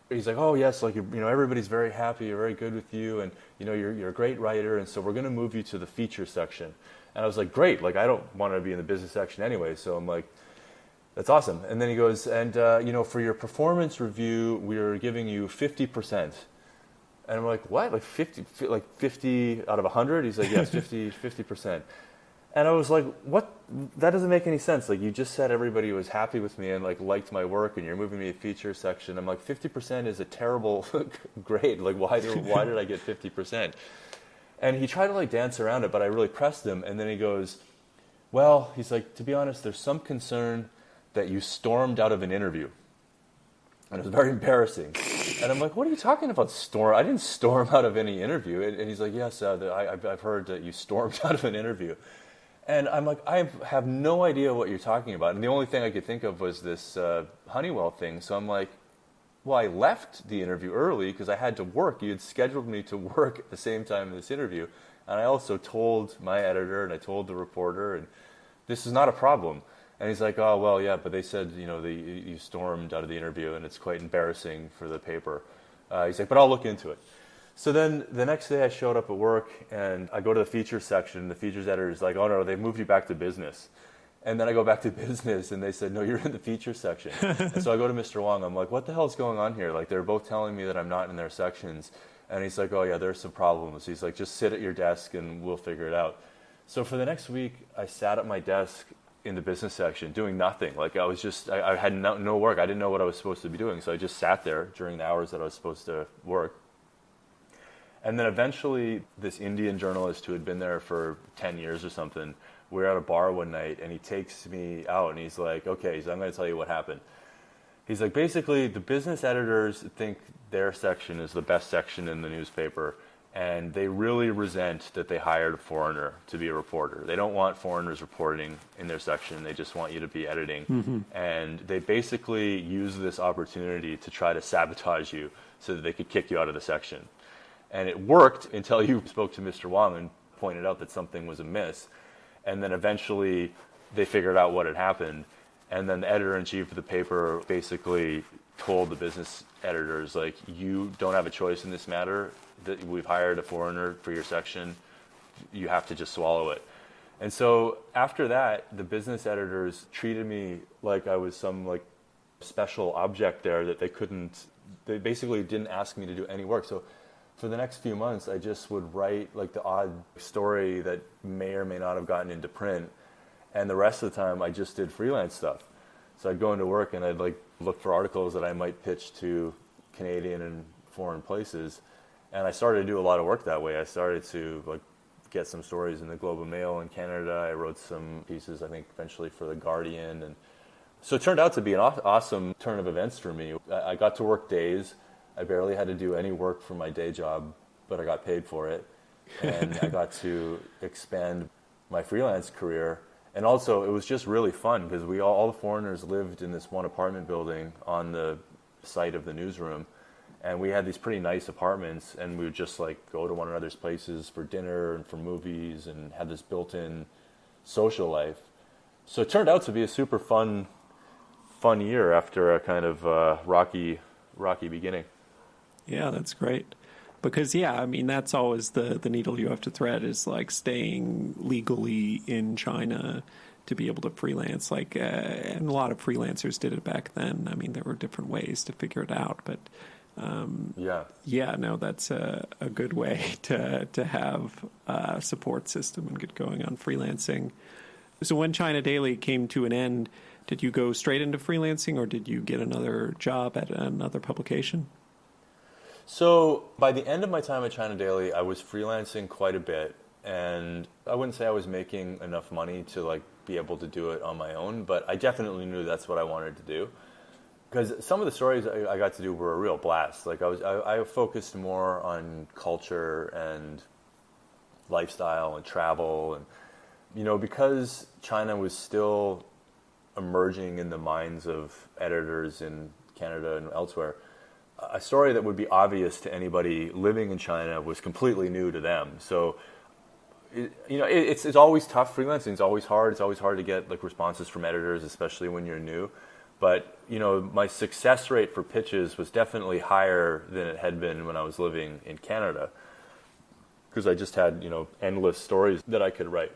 He's like, oh yes, like everybody's very happy, you're very good with you, and you're a great writer, and so we're going to move you to the feature section. And I was like, great, like I don't want to be in the business section anyway, so I'm like, that's awesome. And then he goes, and for your performance review, we're giving you 50%. And I'm like, what? Like 50 out of 100? He's like, yes, 50%. And I was like, what? That doesn't make any sense. Like, you just said everybody was happy with me and like liked my work, and you're moving me to feature section. I'm like, 50% is a terrible grade. Like, why did I get 50%? And he tried to like dance around it, but I really pressed him. And then he goes, well, he's like, to be honest, there's some concern that you stormed out of an interview. And it was very embarrassing. And I'm like, what are you talking about, storm? I didn't storm out of any interview. And he's like, yes, I've heard that you stormed out of an interview. And I'm like, I have no idea what you're talking about. And the only thing I could think of was this Honeywell thing. So I'm like, well, I left the interview early because I had to work. You had scheduled me to work at the same time in this interview. And I also told my editor and I told the reporter, and this is not a problem. And he's like, oh, well, yeah, but they said, you stormed out of the interview and it's quite embarrassing for the paper. He's like, but I'll look into it. So then the next day I showed up at work and I go to the features section. The features editor is like, oh, no, they've moved you back to business. And then I go back to business and they said, no, you're in the features section. And so I go to Mr. Wong. I'm like, what the hell is going on here? Like, they're both telling me that I'm not in their sections. And he's like, oh, yeah, there's some problems. He's like, just sit at your desk and we'll figure it out. So for the next week, I sat at my desk in the business section doing nothing. Like, I had no work. I didn't know what I was supposed to be doing. So I just sat there during the hours that I was supposed to work. And then eventually this Indian journalist who had been there for 10 years or something, we were at a bar one night and he takes me out and he's like, okay, so I'm going to tell you what happened. He's like, basically the business editors think their section is the best section in the newspaper, and they really resent that they hired a foreigner to be a reporter. They don't want foreigners reporting in their section. They just want you to be editing. Mm-hmm. And they basically use this opportunity to try to sabotage you so that they could kick you out of the section. And it worked until you spoke to Mr. Wong and pointed out that something was amiss. And then eventually they figured out what had happened. And then the editor-in-chief of the paper basically told the business editors, like, you don't have a choice in this matter. That we've hired a foreigner for your section. You have to just swallow it. And so after that, the business editors treated me like I was some like special object there that they basically didn't ask me to do any work. So for the next few months, I just would write like the odd story that may or may not have gotten into print. And the rest of the time, I just did freelance stuff. So I'd go into work and I'd like look for articles that I might pitch to Canadian and foreign places. And I started to do a lot of work that way. I started to like get some stories in the Globe and Mail in Canada. I wrote some pieces, I think, eventually for The Guardian. And so it turned out to be an awesome turn of events for me. I got to work days. I barely had to do any work for my day job, but I got paid for it. And I got to expand my freelance career. And also, it was just really fun because all the foreigners lived in this one apartment building on the site of the newsroom. And we had these pretty nice apartments, and we would just like go to one another's places for dinner and for movies and had this built-in social life. So it turned out to be a super fun fun year after a kind of rocky beginning. Yeah, that's great. Because, yeah, I mean, that's always the needle you have to thread is like staying legally in China to be able to freelance. Like, and a lot of freelancers did it back then. I mean, there were different ways to figure it out. But, yeah, no, that's a good way to have a support system and get going on freelancing. So when China Daily came to an end, did you go straight into freelancing or did you get another job at another publication? So by the end of my time at China Daily, I was freelancing quite a bit, and I wouldn't say I was making enough money to like be able to do it on my own, but I definitely knew that's what I wanted to do. Because some of the stories I got to do were a real blast. Like I focused more on culture and lifestyle and travel, and because China was still emerging in the minds of editors in Canada and elsewhere. A story that would be obvious to anybody living in China was completely new to them. So, it's always tough. Freelancing is always hard. It's always hard to get like responses from editors, especially when you're new. But my success rate for pitches was definitely higher than it had been when I was living in Canada, because I just had endless stories that I could write.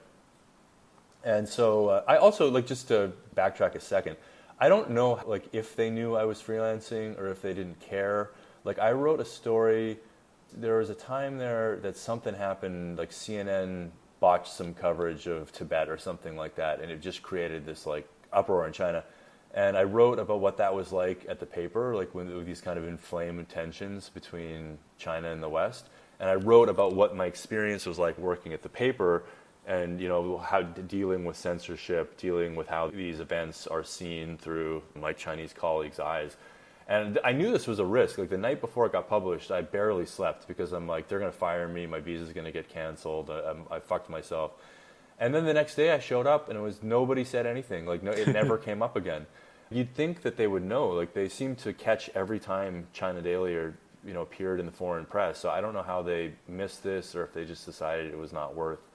And so I also just to backtrack a second. I don't know if they knew I was freelancing or if they didn't care. Like I wrote a story, there was a time there that something happened, like CNN botched some coverage of Tibet or something like that, and it just created this uproar in China. And I wrote about what that was like at the paper, when there were these kind of inflamed tensions between China and the West. And I wrote about what my experience was like working at the paper, and how dealing with censorship, dealing with how these events are seen through my Chinese colleagues' eyes. And I knew this was a risk. Like the night before it got published, I barely slept because I'm like, they're going to fire me, my visa's going to get canceled, I fucked myself. And then the next day I showed up and nobody said anything. It never came up again. You'd think that they would know. They seem to catch every time China Daily appeared in the foreign press. So I don't know how they missed this or if they just decided it was not worth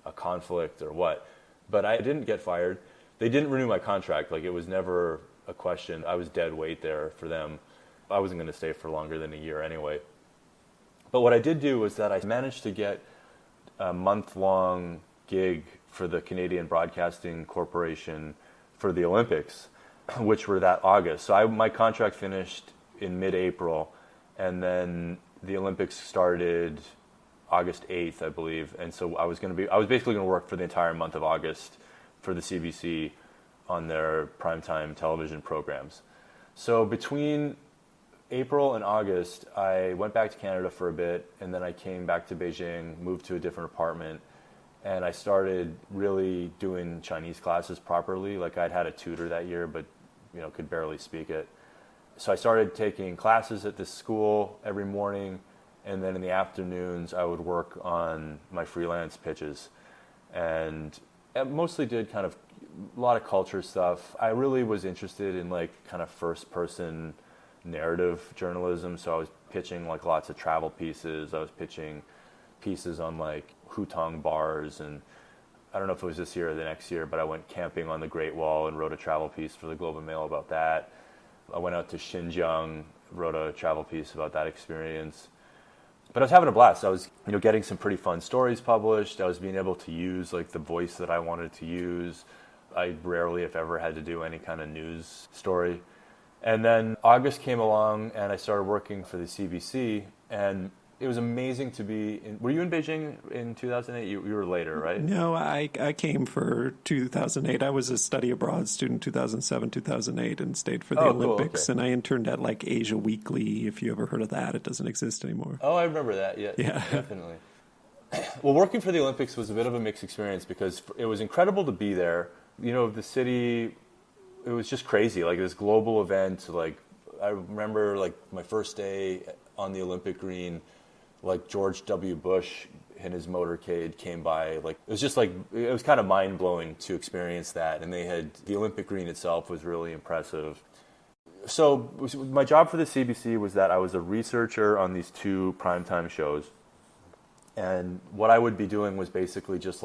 a conflict or what, but I didn't get fired. They didn't renew my contract. It was never a question. I was dead weight there for them. I wasn't going to stay for longer than a year anyway. But what I did do was that I managed to get a month-long gig for the Canadian Broadcasting Corporation for the Olympics, which were that August. So my contract finished in mid-April, and then the Olympics started August 8th, I believe, and so I was basically going to work for the entire month of August for the CBC on their primetime television programs. So between April and August, I went back to Canada for a bit, and then I came back to Beijing, moved to a different apartment, and I started really doing Chinese classes properly. I'd had a tutor that year, but could barely speak it. So I started taking classes at this school every morning. And then in the afternoons, I would work on my freelance pitches. And I mostly did kind of a lot of culture stuff. I really was interested in kind of first-person narrative journalism. So I was pitching lots of travel pieces. I was pitching pieces on Hutong bars. And I don't know if it was this year or the next year, but I went camping on the Great Wall and wrote a travel piece for the Globe and Mail about that. I went out to Xinjiang, wrote a travel piece about that experience. But I was having a blast. I was, getting some pretty fun stories published. I was being able to use the voice that I wanted to use. I rarely, if ever, had to do any kind of news story. And then August came along, and I started working for the CBC. And it was amazing to be in. Were you in Beijing in 2008? You were later, right? No, I came for 2008. I was a study abroad student 2007, 2008 and stayed for the Olympics. Cool, okay. And I interned at Asia Weekly, if you ever heard of that. It doesn't exist anymore. Oh, I remember that. Yeah. Definitely. Well, working for the Olympics was a bit of a mixed experience because it was incredible to be there. The city, it was just crazy. This global event. I remember my first day on the Olympic green, George W. Bush in his motorcade came by. It was just it was kind of mind-blowing to experience that. And the Olympic green itself was really impressive. So my job for the CBC was that I was a researcher on these two primetime shows. And what I would be doing was basically just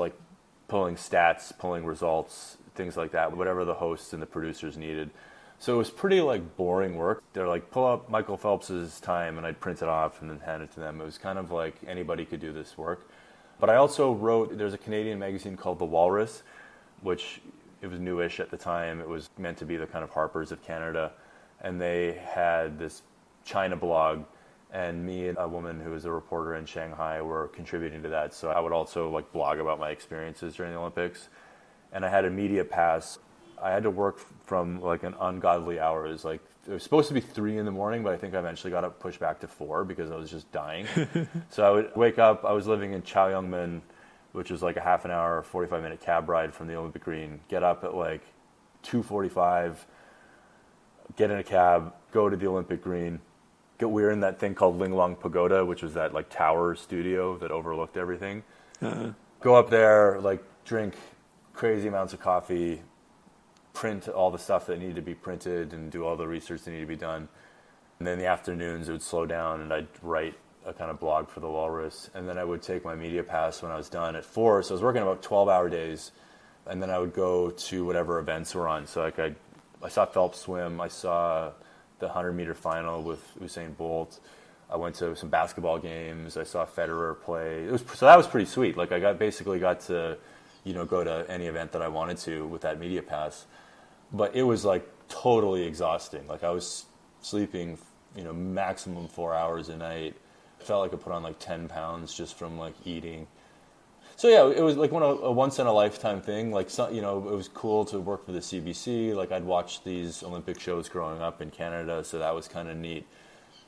pulling stats, pulling results, things like that, whatever the hosts and the producers needed. So it was pretty like boring work. They're like, pull up Michael Phelps's time, and I'd print it off and then hand it to them. It was kind of like anybody could do this work. But I also wrote, there's a Canadian magazine called The Walrus, which it was newish at the time. It was meant to be the kind of Harper's of Canada. And they had this China blog, and me and a woman who was a reporter in Shanghai were contributing to that. So I would also like blog about my experiences during the Olympics. And I had a media pass. I had to work from like an ungodly hours. Like it was supposed to be 3 a.m, but I think I eventually got it pushed back to 4 because I was just dying. So I would wake up. I was living in Chaoyangmen, which was like a half an hour, 45-minute cab ride from the Olympic Green. Get up at like 2:45, get in a cab, go to the Olympic Green. We were in that thing called Linglong Pagoda, which was that like tower studio that overlooked everything. Go up there, like drink crazy amounts of coffee, print all the stuff that needed to be printed and do all the research that needed to be done. And then in the afternoons it would slow down and I'd write a kind of blog for The Walrus. And then I would take my media pass when I was done at 4. So I was working about 12-hour days. And then I would go to whatever events were on. So like I saw Phelps swim. I saw the 100-meter final with Usain Bolt. I went to some basketball games. I saw Federer play. So that was pretty sweet. Like I basically got to, go to any event that I wanted to with that media pass. But it was like totally exhausting. Like I was sleeping, maximum 4 hours a night. I felt like I put on like 10 pounds just from like eating. So yeah, it was like a once in a lifetime thing. Like it was cool to work for the CBC. Like I'd watched these Olympic shows growing up in Canada, so that was kind of neat.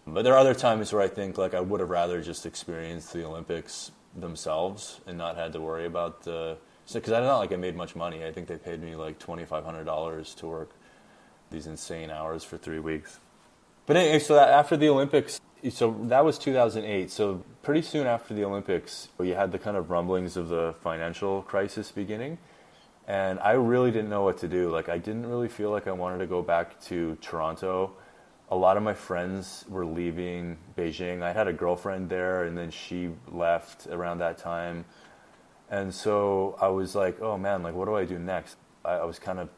But there are other times where I think like I would have rather just experienced the Olympics themselves and not had to worry about because I don't like I made much money. I think they paid me like $2,500 to work these insane hours for 3 weeks. But anyway, so that after the Olympics, so that was 2008. So pretty soon after the Olympics, you had the kind of rumblings of the financial crisis beginning. And I really didn't know what to do. Like I didn't really feel like I wanted to go back to Toronto. A lot of my friends were leaving Beijing. I had a girlfriend there, and then she left around that time. And so I was like, oh man, like what do I do next? I was kind of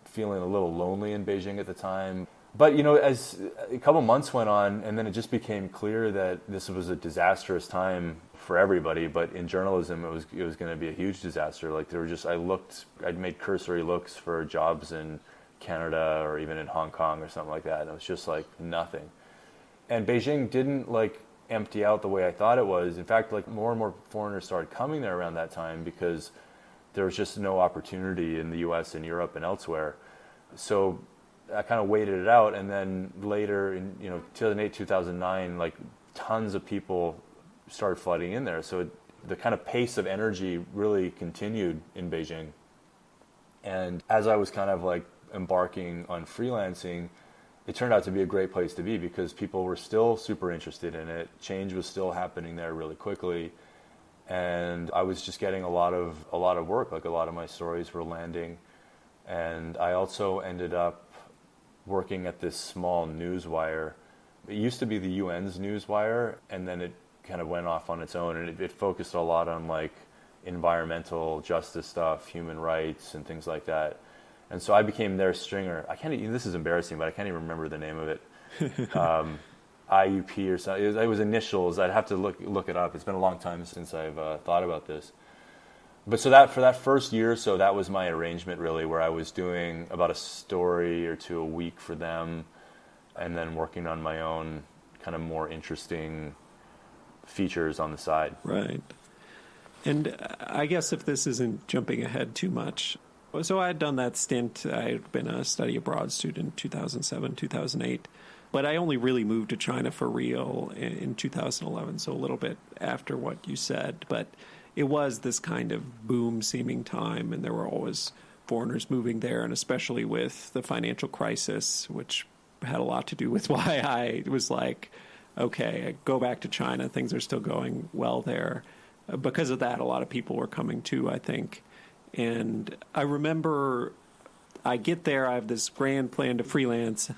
feeling a little lonely in Beijing at the time. But, as a couple months went on, and then it just became clear that this was a disastrous time for everybody. But in journalism, it was going to be a huge disaster. Like I'd made cursory looks for jobs in Canada or even in Hong Kong or something like that. And it was just like nothing. And Beijing didn't like empty out the way I thought it was. In fact, like more and more foreigners started coming there around that time because there was just no opportunity in the US and Europe and elsewhere. So I kind of waited it out, and then later in 2008, 2009, like tons of people started flooding in there. So the kind of pace of energy really continued in Beijing. And as I was kind of like embarking on freelancing, it turned out to be a great place to be because people were still super interested in it. Change was still happening there really quickly, and I was just getting a lot of work. Like a lot of my stories were landing, and I also ended up working at this small newswire. It used to be the UN's newswire, and then it kind of went off on its own, and it focused a lot on like environmental justice stuff, human rights, and things like that. And so I became their stringer. This is embarrassing, but I can't even remember the name of it. IUP or something. It was initials. I'd have to look it up. It's been a long time since I've thought about this. But so for that first year or so, that was my arrangement really, where I was doing about a story or two a week for them, and then working on my own kind of more interesting features on the side. Right. And I guess if this isn't jumping ahead too much, so I had done that stint. I had been a study abroad student 2007, 2008. But I only really moved to China for real in 2011, so a little bit after what you said. But it was this kind of boom-seeming time, and there were always foreigners moving there, and especially with the financial crisis, which had a lot to do with why I was like, okay, go back to China. Things are still going well there. Because of that, a lot of people were coming too, I think. And I remember I get there, I have this grand plan to freelance.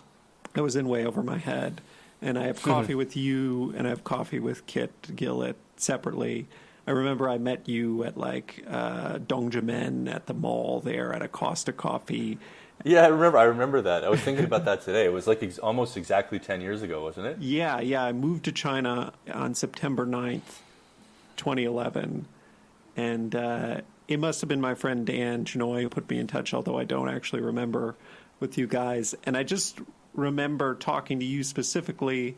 I was in way over my head. And I have coffee with you, and I have coffee with Kit Gillett separately. I remember I met you at like Dongjimen at the mall there at a Costa Coffee, Yeah, I remember that. I was thinking about that today. It was like almost exactly 10 years ago, wasn't it? Yeah, I moved to China on September 9th, 2011, and it must have been my friend Dan Chenoy who put me in touch, although I don't actually remember, with you guys. And I just remember talking to you specifically,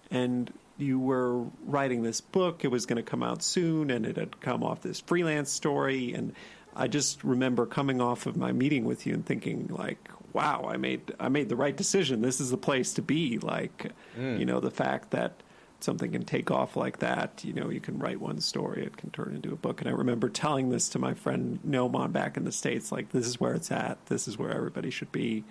and you were writing this book. It was going to come out soon, and it had come off this freelance story. And I just remember coming off of my meeting with you and thinking, like, wow, I made the right decision. This is the place to be. Like, the fact that something can take off like that, you can write one story, it can turn into a book. And I remember telling this to my friend Noman back in the States, like, this is where it's at. This is where everybody should be.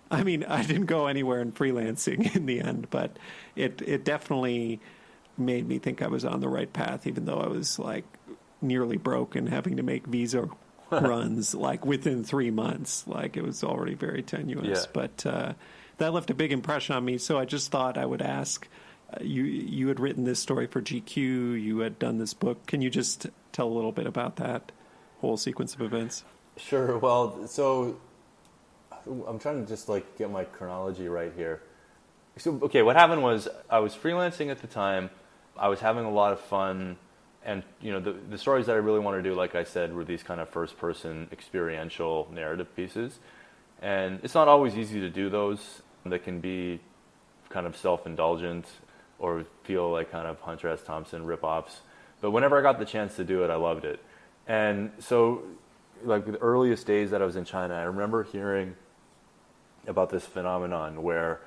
I mean, I didn't go anywhere in freelancing in the end, but it definitely made me think I was on the right path, even though I was like nearly broke and having to make visa runs like within 3 months. Like, it was already very tenuous. Yeah. But that left a big impression on me. So I just thought I would ask, you had written this story for GQ, you had done this book. Can you just tell a little bit about that whole sequence of events? Sure. Well, so I'm trying to just like get my chronology right here. So, okay, what happened was I was freelancing at the time. I was having a lot of fun. And, the stories that I really want to do, like I said, were these kind of first-person experiential narrative pieces. And it's not always easy to do those. They can be kind of self-indulgent or feel like kind of Hunter S. Thompson rip-offs. But whenever I got the chance to do it, I loved it. And so, like, the earliest days that I was in China, I remember hearing about this phenomenon where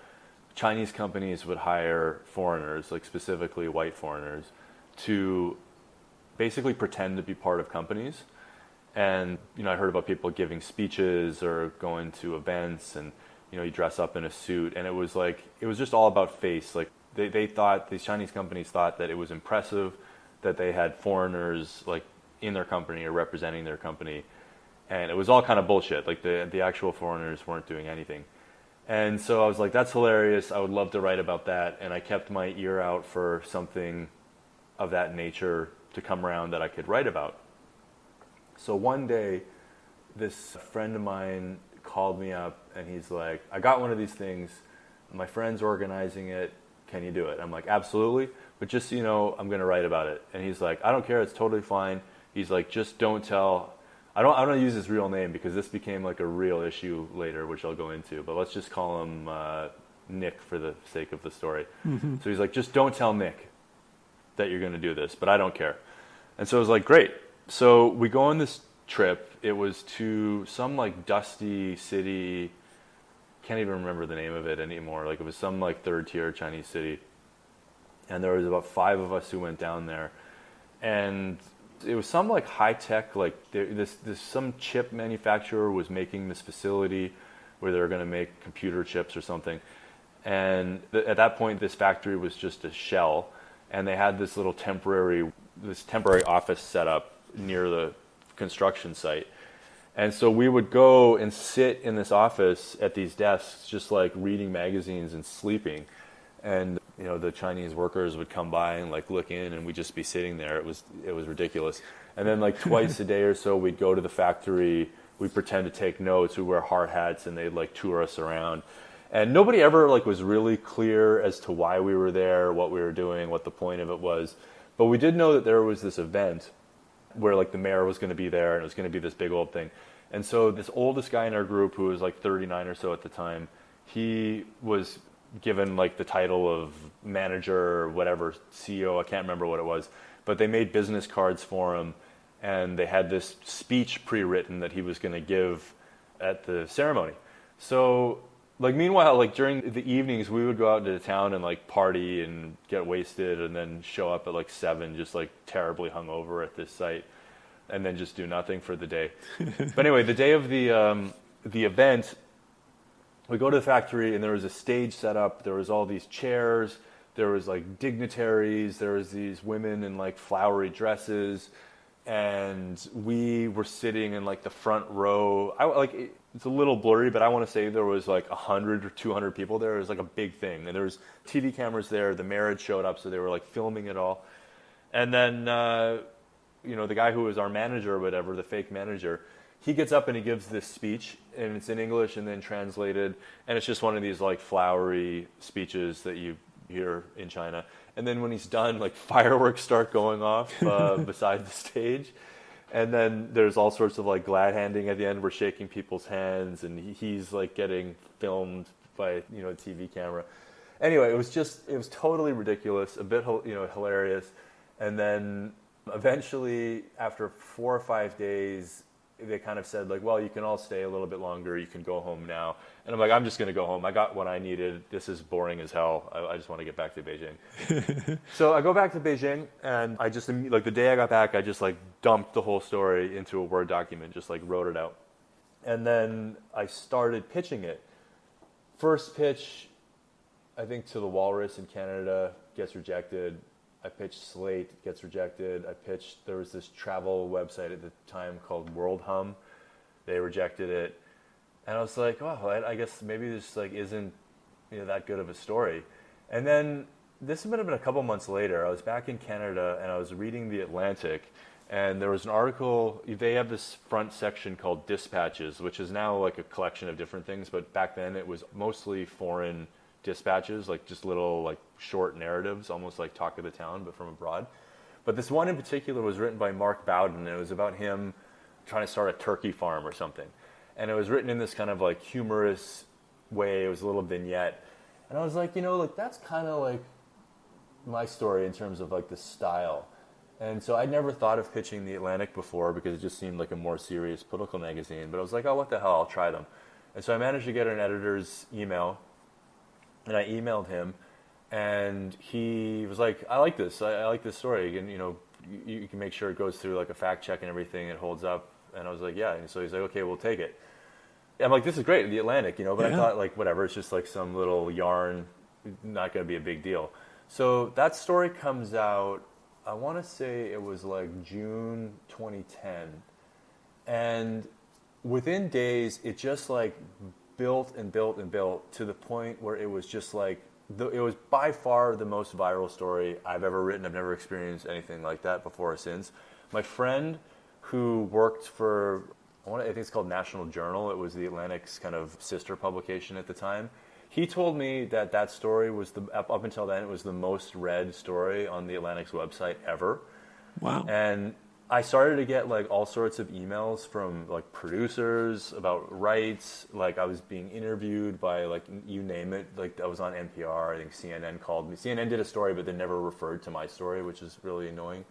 Chinese companies would hire foreigners, like specifically white foreigners, to basically pretend to be part of companies. And, I heard about people giving speeches or going to events and, you dress up in a suit. And it was just all about face. Like, they thought, these Chinese companies thought that it was impressive that they had foreigners, like, in their company or representing their company. And it was all kind of bullshit. Like, the actual foreigners weren't doing anything. And so I was like, that's hilarious. I would love to write about that. And I kept my ear out for something of that nature to come around that I could write about. So one day, this friend of mine called me up and he's like, I got one of these things. My friend's organizing it. Can you do it? I'm like, absolutely. But just so you know, I'm going to write about it. And he's like, I don't care. It's totally fine. He's like, just don't tell. I don't use his real name because this became like a real issue later, which I'll go into. But let's just call him Nick for the sake of the story. Mm-hmm. So he's like, just don't tell Nick that you're going to do this, but I don't care. And so I was like, great. So we go on this trip. It was to some like dusty city. Can't even remember the name of it anymore. Like, it was some like third tier Chinese city. And there was about 5 of us who went down there. And it was some like high tech, like this some chip manufacturer was making this facility where they were going to make computer chips or something. And at that point, this factory was just a shell. And they had this little temporary office set up near the construction site. And so we would go and sit in this office at these desks, just like reading magazines and sleeping. And, the Chinese workers would come by and like look in, and we'd just be sitting there. It was ridiculous. And then like twice a day or so, we'd go to the factory. We'd pretend to take notes. We'd wear hard hats, and they'd like tour us around. And nobody ever like was really clear as to why we were there, what we were doing, what the point of it was. But we did know that there was this event where like the mayor was going to be there, and it was going to be this big old thing. And so this oldest guy in our group, who was like 39 or so at the time, he was given like the title of manager or whatever, CEO, I can't remember what it was. But they made business cards for him, and they had this speech pre-written that he was going to give at the ceremony. So like meanwhile, like during the evenings, we would go out into town and like party and get wasted, and then show up at like 7, just like terribly hungover at this site, and then just do nothing for the day. But anyway, the day of the event, we go to the factory, and there was a stage set up. There was all these chairs. There was like dignitaries. There was these women in like flowery dresses, and we were sitting in like the front row. It's a little blurry, but I want to say there was like 100 or 200 people there. It was like a big thing, and there was TV cameras there. The mayor had showed up, so they were like filming it all. And then the guy who was our manager or whatever, the fake manager, he gets up and he gives this speech, and it's in English and then translated, and it's just one of these like flowery speeches that you hear in China. And then when he's done, like fireworks start going off beside the stage. And then there's all sorts of like glad handing at the end. We're shaking people's hands, and he's like getting filmed by a TV camera. Anyway, it was totally ridiculous, a bit hilarious. And then eventually, after 4 or 5 days, they kind of said like, well, you can all stay a little bit longer. You can go home now. And I'm like, I'm just going to go home. I got what I needed. This is boring as hell. I just want to get back to Beijing. So I go back to Beijing, and I just, like the day I got back, I just like dumped the whole story into a Word document, just like wrote it out. And then I started pitching it. First pitch, I think to the Walrus in Canada, gets rejected. I pitched Slate, gets rejected. There was this travel website at the time called World Hum. They rejected it. And I was like, oh, I guess maybe this like isn't that good of a story. And then this might have been a couple months later. I was back in Canada, and I was reading The Atlantic, and there was an article. They have this front section called Dispatches, which is now like a collection of different things, but back then it was mostly foreign dispatches, like just little like short narratives, almost like Talk of the Town, but from abroad. But this one in particular was written by Mark Bourdain, and it was about him trying to start a turkey farm or something. And it was written in this kind of like humorous way. It was a little vignette. And I was like, like that's kind of like my story in terms of like the style. And so I'd never thought of pitching The Atlantic before because it just seemed like a more serious political magazine. But I was like, oh, what the hell, I'll try them. And so I managed to get an editor's email. And I emailed him, and he was like, I like this. I like this story. And, you can make sure it goes through like a fact check and everything. It holds up. And I was like, yeah. And so he's like, okay, we'll take it. I'm like, this is great, The Atlantic, but I thought like, whatever, it's just like some little yarn, not going to be a big deal. So that story comes out, I want to say it was like June 2010. And within days, it just like built and built and built to the point where it was just like, it was by far the most viral story I've ever written. I've never experienced anything like that before or since. My friend who worked for, I think it's called National Journal. It was The Atlantic's kind of sister publication at the time. He told me that story was up until then, it was the most read story on The Atlantic's website ever. Wow. And I started to get like all sorts of emails from like producers about rights. Like I was being interviewed by like, you name it. Like I was on NPR. I think CNN called me. CNN did a story, but they never referred to my story, which is really annoying.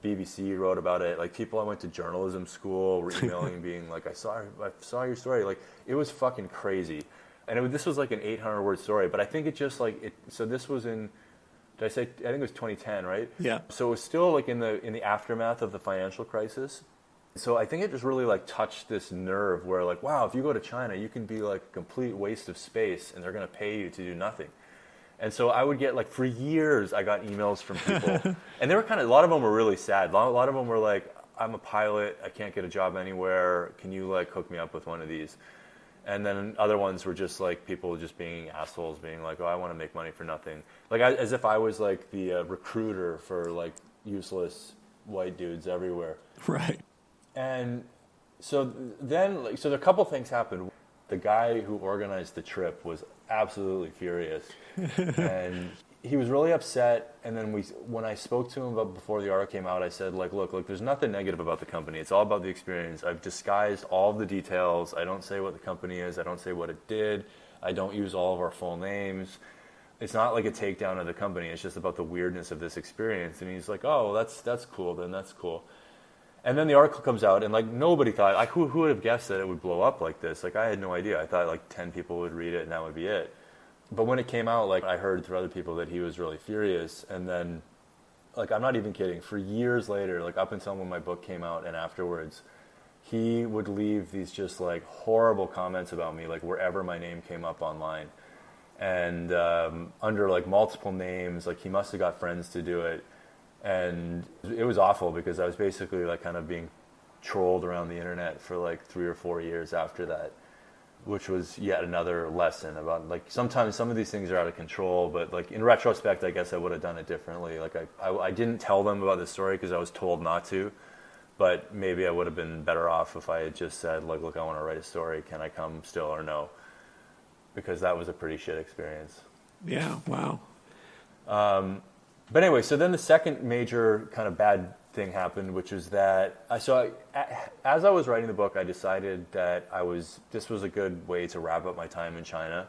BBC wrote about it. Like people I went to journalism school were emailing being like, I saw your story. Like it was fucking crazy. And this was like an 800-word story, but I think it just like, so this was in, did I say, I think it was 2010, right? Yeah. So it was still like in the aftermath of the financial crisis. So I think it just really like touched this nerve where like, wow, if you go to China, you can be like a complete waste of space and they're going to pay you to do nothing. And so I would get like, for years, I got emails from people. And they were a lot of them were really sad. A lot of them were like, I'm a pilot, I can't get a job anywhere. Can you like hook me up with one of these? And then other ones were just like people just being assholes, being like, oh, I want to make money for nothing. Like as if I was like the recruiter for like useless white dudes everywhere. Right. And so then, so a couple things happened. The guy who organized the trip was absolutely furious. And he was really upset. And then when I spoke to him before the article came out, I said, like, look, there's nothing negative about the company. It's all about the experience. I've disguised all of the details. I don't say what the company is. I don't say what it did. I don't use all of our full names. It's not like a takedown of the company. It's just about the weirdness of this experience. And he's like, oh, that's cool. Then that's cool. And then the article comes out, and like nobody thought, who would have guessed that it would blow up like this? Like I had no idea. I thought like 10 people would read it, and that would be it. But when it came out, like I heard through other people that he was really furious. And then, like I'm not even kidding, for years later, like up until when my book came out and afterwards, he would leave these just like horrible comments about me, like wherever my name came up online. And under like multiple names, like he must have got friends to do it. And it was awful because I was basically like kind of being trolled around the internet for like 3 or 4 years after that, which was yet another lesson about like sometimes some of these things are out of control, but like in retrospect, I guess I would have done it differently. Like I didn't tell them about this story because I was told not to, But maybe I would have been better off if I had just said, like, look, I want to write a story. Can I come still or no? Because that was a pretty shit experience. Yeah, wow. But anyway, so then the second major kind of bad thing happened, which is that as I was writing the book, I decided that this was a good way to wrap up my time in China,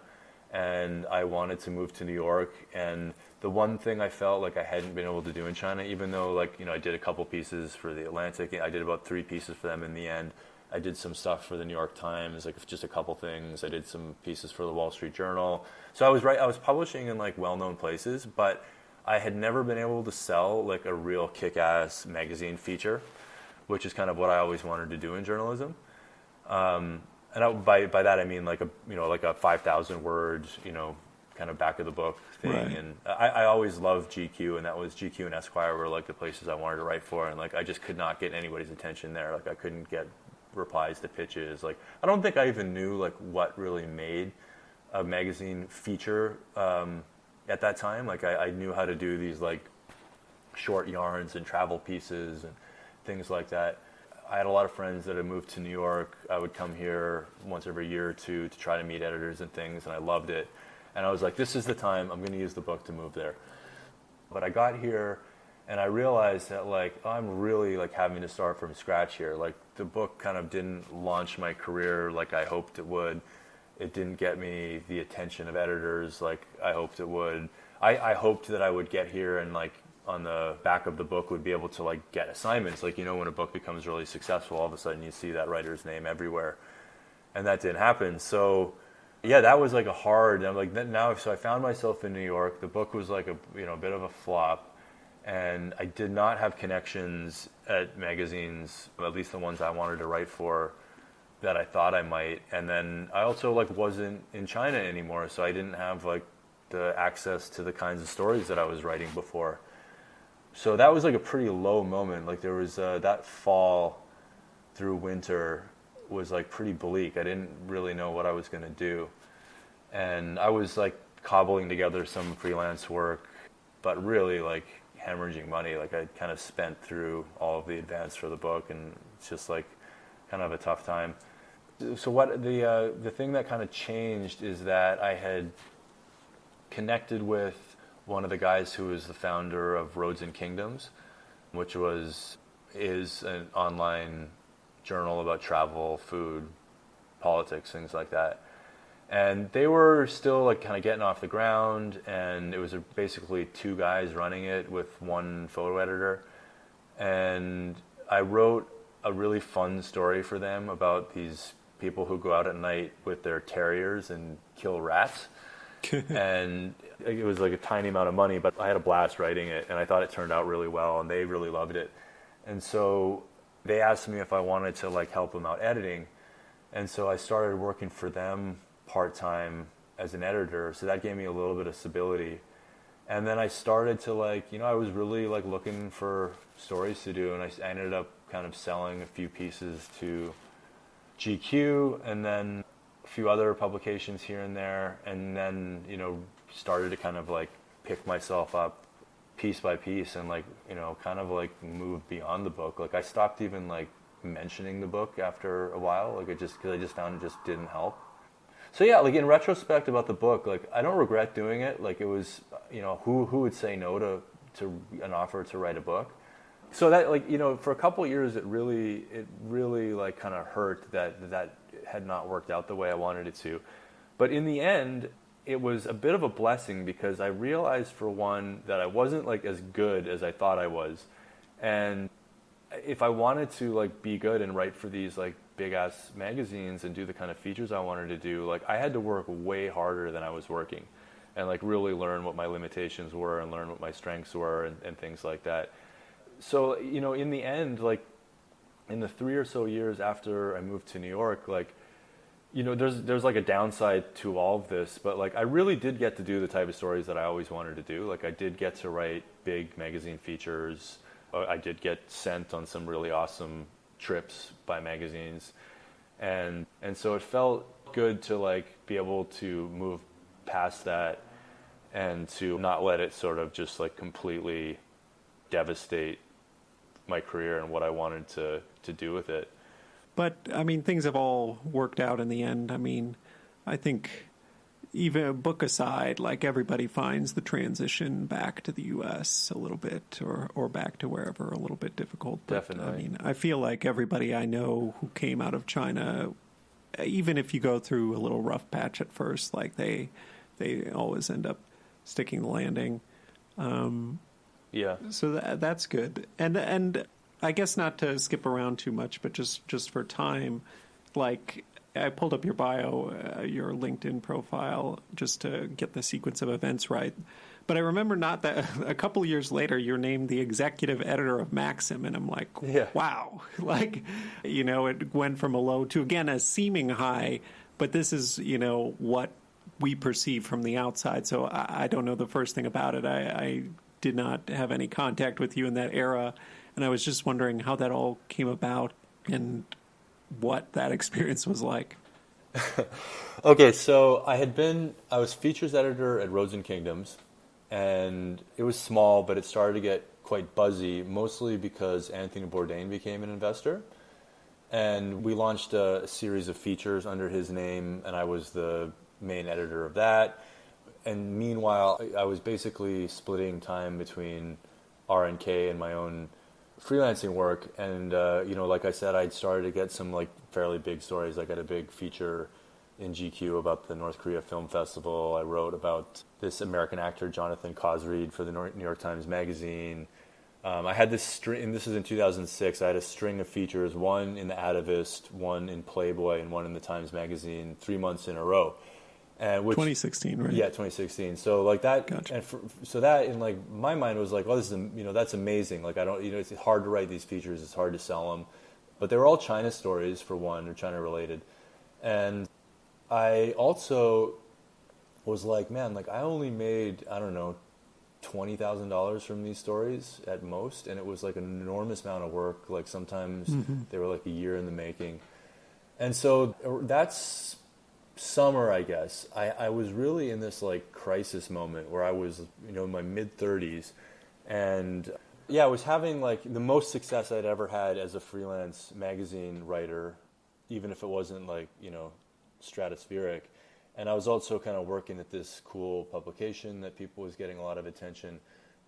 and I wanted to move to New York. And the one thing I felt like I hadn't been able to do in China, even though, like, you know, I did a couple pieces for the Atlantic, I did about 3 pieces for them in the end. I did some stuff for the New York Times, like just a couple things. I did some pieces for the Wall Street Journal. So I was publishing in like well-known places, but I had never been able to sell like a real kick-ass magazine feature, which is kind of what I always wanted to do in journalism. And by that I mean like a 5,000 words, you know, kind of back of the book thing. Right. And I always loved GQ, and that was GQ and Esquire were like the places I wanted to write for, and like I just could not get anybody's attention there. Like I couldn't get replies to pitches. Like I don't think I even knew like what really made a magazine feature at that time. Like I knew how to do these like short yarns and travel pieces and things like that. I had a lot of friends that had moved to New York. I would come here once every year or two to try to meet editors and things, and I loved it. And I was like, this is the time, I'm going to use the book to move there. But I got here and I realized that like I'm really like having to start from scratch here. Like the book kind of didn't launch my career like I hoped it would. It didn't get me the attention of editors like I hoped it would. I hoped that I would get here and like on the back of the book would be able to like get assignments. Like, you know, when a book becomes really successful, all of a sudden you see that writer's name everywhere. And that didn't happen. So yeah, that was like a hard, I'm like now, so I found myself in New York. The book was like a bit of a flop, and I did not have connections at magazines, at least the ones I wanted to write for, that I thought I might. And then I also like wasn't in China anymore, so I didn't have like the access to the kinds of stories that I was writing before. So that was like a pretty low moment. Like there was that fall through winter was like pretty bleak. I didn't really know what I was going to do. And I was like cobbling together some freelance work, but really like hemorrhaging money. Like I kind of spent through all of the advance for the book, and it's just like kind of a tough time. So what the thing that kind of changed is that I had connected with one of the guys who was the founder of Roads and Kingdoms, which is an online journal about travel, food, politics, things like that. And they were still like kind of getting off the ground, and it was basically 2 guys running it with 1 photo editor. And I wrote a really fun story for them about these people who go out at night with their terriers and kill rats. And it was like a tiny amount of money, but I had a blast writing it, and I thought it turned out really well, and they really loved it. And so they asked me if I wanted to like help them out editing. And so I started working for them part-time as an editor. So that gave me a little bit of stability. And then I started to like, you know, I was really like looking for stories to do, and I ended up kind of selling a few pieces to GQ and then a few other publications here and there. And then, you know, started to kind of like pick myself up piece by piece and like, you know, kind of like move beyond the book. Like I stopped even like mentioning the book after a while, like because I just found it just didn't help. So yeah, like in retrospect about the book, like I don't regret doing it. Like it was, you know, who would say no to an offer to write a book? So that, like, you know, for a couple of years, it really like kind of hurt that had not worked out the way I wanted it to. But in the end, it was a bit of a blessing, because I realized, for one, that I wasn't like as good as I thought I was. And if I wanted to like be good and write for these like big ass magazines and do the kind of features I wanted to do, like I had to work way harder than I was working, and like really learn what my limitations were and learn what my strengths were and things like that. So, you know, in the end, like in the 3 or so years after I moved to New York, like, you know, there's like a downside to all of this, but like I really did get to do the type of stories that I always wanted to do. Like I did get to write big magazine features. I did get sent on some really awesome trips by magazines. And so it felt good to like be able to move past that and to not let it sort of just like completely devastate my career and what I wanted to do with it. But, I mean, things have all worked out in the end. I mean, I think even book aside, like everybody finds the transition back to the U.S. a little bit or back to wherever a little bit difficult. But, Definitely. I mean, I feel like everybody I know who came out of China, even if you go through a little rough patch at first, like they always end up sticking the landing. Yeah. So that's good. And I guess not to skip around too much, but just for time, like I pulled up your bio, your LinkedIn profile, just to get the sequence of events right. But I remember not that a couple of years later, you're named the executive editor of Maxim. And I'm like, wow, like, it went from a low to, again, a seeming high. But this is, what we perceive from the outside. So I don't know the first thing about it. I did not have any contact with you in that era. And I was just wondering how that all came about and what that experience was like. Okay, so I was features editor at Roads and Kingdoms, and it was small, but it started to get quite buzzy, mostly because Anthony Bourdain became an investor. And we launched a series of features under his name, and I was the main editor of that. And meanwhile, I was basically splitting time between R&K and my own freelancing work. And, like I said, I'd started to get some like fairly big stories. I got a big feature in GQ about the North Korea Film Festival. I wrote about this American actor, Jonathan Cosreed, for the New York Times Magazine. I had this string, and this was in 2006, I had a string of features, one in the Atavist, one in Playboy, and one in the Times Magazine, 3 months in a row. Which, 2016, right? Yeah, 2016. So like that, Gotcha. and so that in like my mind was like, oh, this is that's amazing. Like I don't, it's hard to write these features, it's hard to sell them, but they were all China stories for one, or China related, and I also was like, man, like I only made $20,000 from these stories at most, and it was like an enormous amount of work. Like sometimes they were like a year in the making, and so that's summer, I guess, I was really in this like crisis moment where I was, in my mid-30s, and I was having like the most success I'd ever had as a freelance magazine writer, even if it wasn't like, stratospheric. And I was also kind of working at this cool publication that people was getting a lot of attention,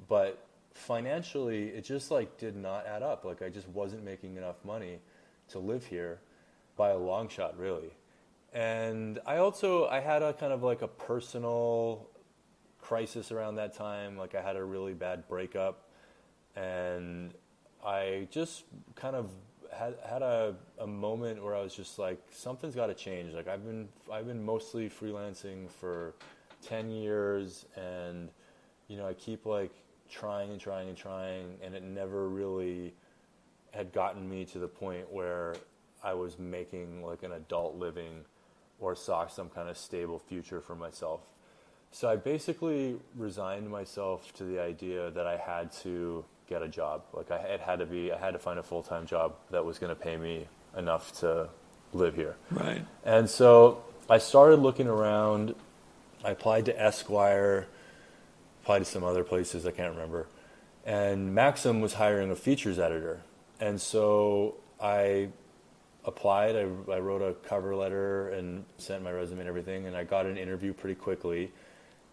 but financially it just like did not add up. Like I just wasn't making enough money to live here by a long shot, really. And I had a kind of like a personal crisis around that time. Like I had a really bad breakup, and I just kind of had a moment where I was just like, something's got to change. Like I've been mostly freelancing for 10 years, and I keep like trying, and it never really had gotten me to the point where I was making like an adult living or saw some kind of stable future for myself. So I basically resigned myself to the idea that I had to get a job. Like I had to find a full-time job that was going to pay me enough to live here. Right. And so I started looking around. I applied to Esquire, applied to some other places, I can't remember. And Maxim was hiring a features editor. And so I applied, I wrote a cover letter and sent my resume and everything, and I got an interview pretty quickly.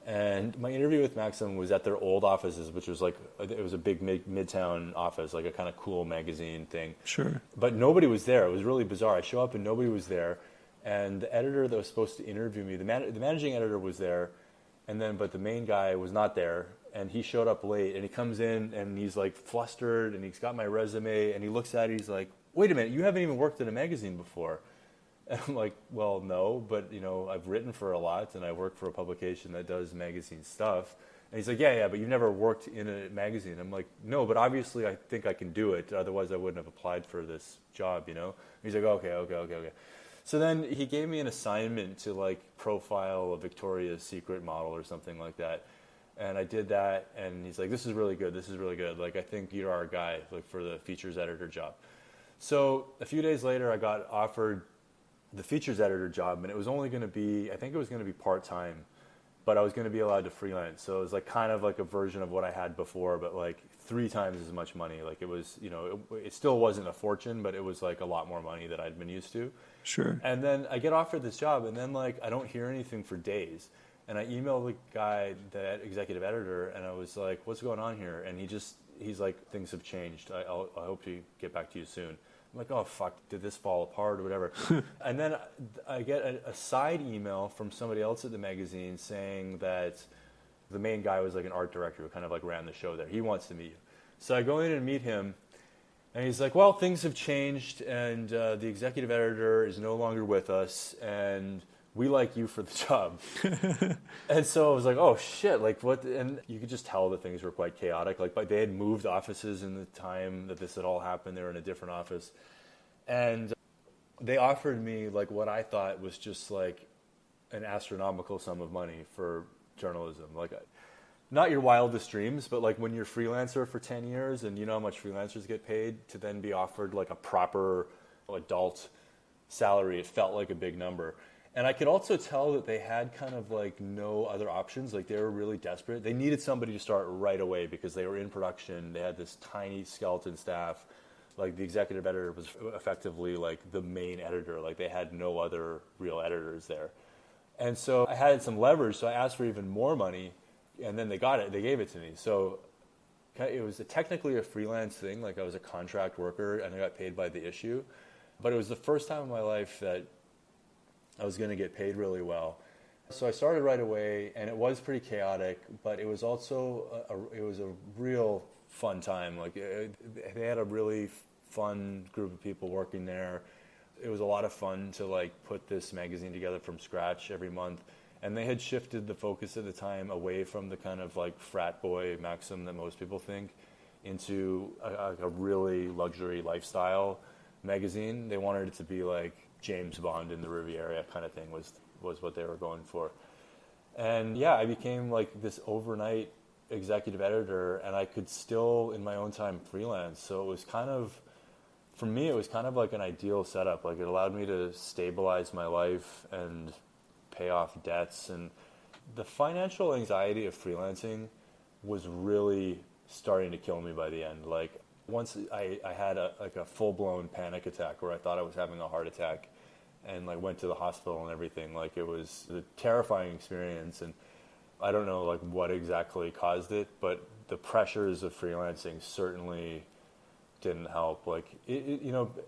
And my interview with Maxim was at their old offices, which was like, it was a big midtown office, like a kind of cool magazine thing. Sure. But nobody was there. It was really bizarre. I show up and nobody was there. And the editor that was supposed to interview me, the managing editor was there, but the main guy was not there. And he showed up late, and he comes in and he's like flustered, and he's got my resume, and he looks at it, he's like, wait a minute, you haven't even worked in a magazine before. And I'm like, well, no, but I've written for a lot, and I work for a publication that does magazine stuff. And he's like, yeah, but you've never worked in a magazine. I'm like, no, but obviously I think I can do it. Otherwise I wouldn't have applied for this job, And he's like, okay. So then he gave me an assignment to like profile a Victoria's Secret model or something like that. And I did that, and he's like, this is really good. Like, I think you're our guy, like, for the features editor job. So a few days later, I got offered the features editor job, and it was only going to be, I think it was going to be part-time. but I was going to be allowed to freelance. So it was like kind of like a version of what I had before, but like 3 times as much money. Like it was, it still wasn't a fortune, but it was like a lot more money that I'd been used to. Sure. And then I get offered this job, and then like I don't hear anything for days. And I emailed the guy, the executive editor, and I was like, "What's going on here?" And he's like, "Things have changed. I hope to get back to you soon." I'm like, "Oh fuck, did this fall apart or whatever?" And then I get a side email from somebody else at the magazine saying that the main guy was like an art director who kind of like ran the show there. He wants to meet you. So I go in and meet him. And he's like, "Well, things have changed, and the executive editor is no longer with us, and we like you for the job." And so I was like, "Oh shit!" Like what? And you could just tell that things were quite chaotic. Like, but they had moved offices in the time that this had all happened. They were in a different office, and they offered me like what I thought was just like an astronomical sum of money for journalism, like. Not your wildest dreams, but like when you're a freelancer for 10 years and you know how much freelancers get paid, to then be offered like a proper adult salary, it felt like a big number. And I could also tell that they had kind of like no other options. Like they were really desperate. They needed somebody to start right away because they were in production. They had this tiny skeleton staff. Like the executive editor was effectively like the main editor. Like they had no other real editors there. And so I had some leverage, so I asked for even more money. And then they got it. They gave it to me. So it was technically a freelance thing. Like I was a contract worker and I got paid by the issue. But it was the first time in my life that I was going to get paid really well. So I started right away, and it was pretty chaotic. But it was also it was a real fun time. Like they had a really fun group of people working there. It was a lot of fun to like put this magazine together from scratch every month. And they had shifted the focus at the time away from the kind of like frat boy Maxim that most people think into a really luxury lifestyle magazine. They wanted it to be like James Bond in the Riviera kind of thing was what they were going for. And yeah, I became like this overnight executive editor, and I could still in my own time freelance. So it was kind of, for me, it was kind of like an ideal setup. Like it allowed me to stabilize my life and pay off debts, and the financial anxiety of freelancing was really starting to kill me by the end. Like once I had a full-blown panic attack where I thought I was having a heart attack and like went to the hospital and everything. Like it was a terrifying experience, and I don't know like what exactly caused it, but the pressures of freelancing certainly didn't help. Like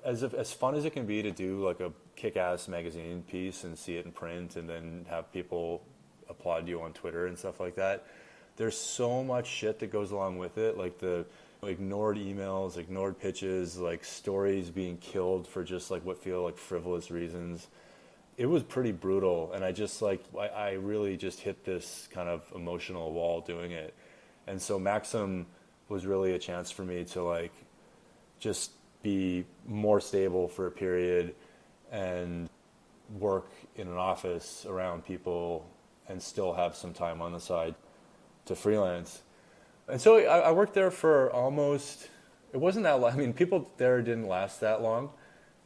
as fun as it can be to do like a kick-ass magazine piece and see it in print and then have people applaud you on Twitter and stuff like that, there's so much shit that goes along with it, like the ignored emails, ignored pitches, like stories being killed for just like what feel like frivolous reasons. It was pretty brutal, and I really just hit this kind of emotional wall doing it. And so Maxim was really a chance for me to like just be more stable for a period and work in an office around people and still have some time on the side to freelance. And so I worked there for almost, it wasn't that long. I mean, people there didn't last that long.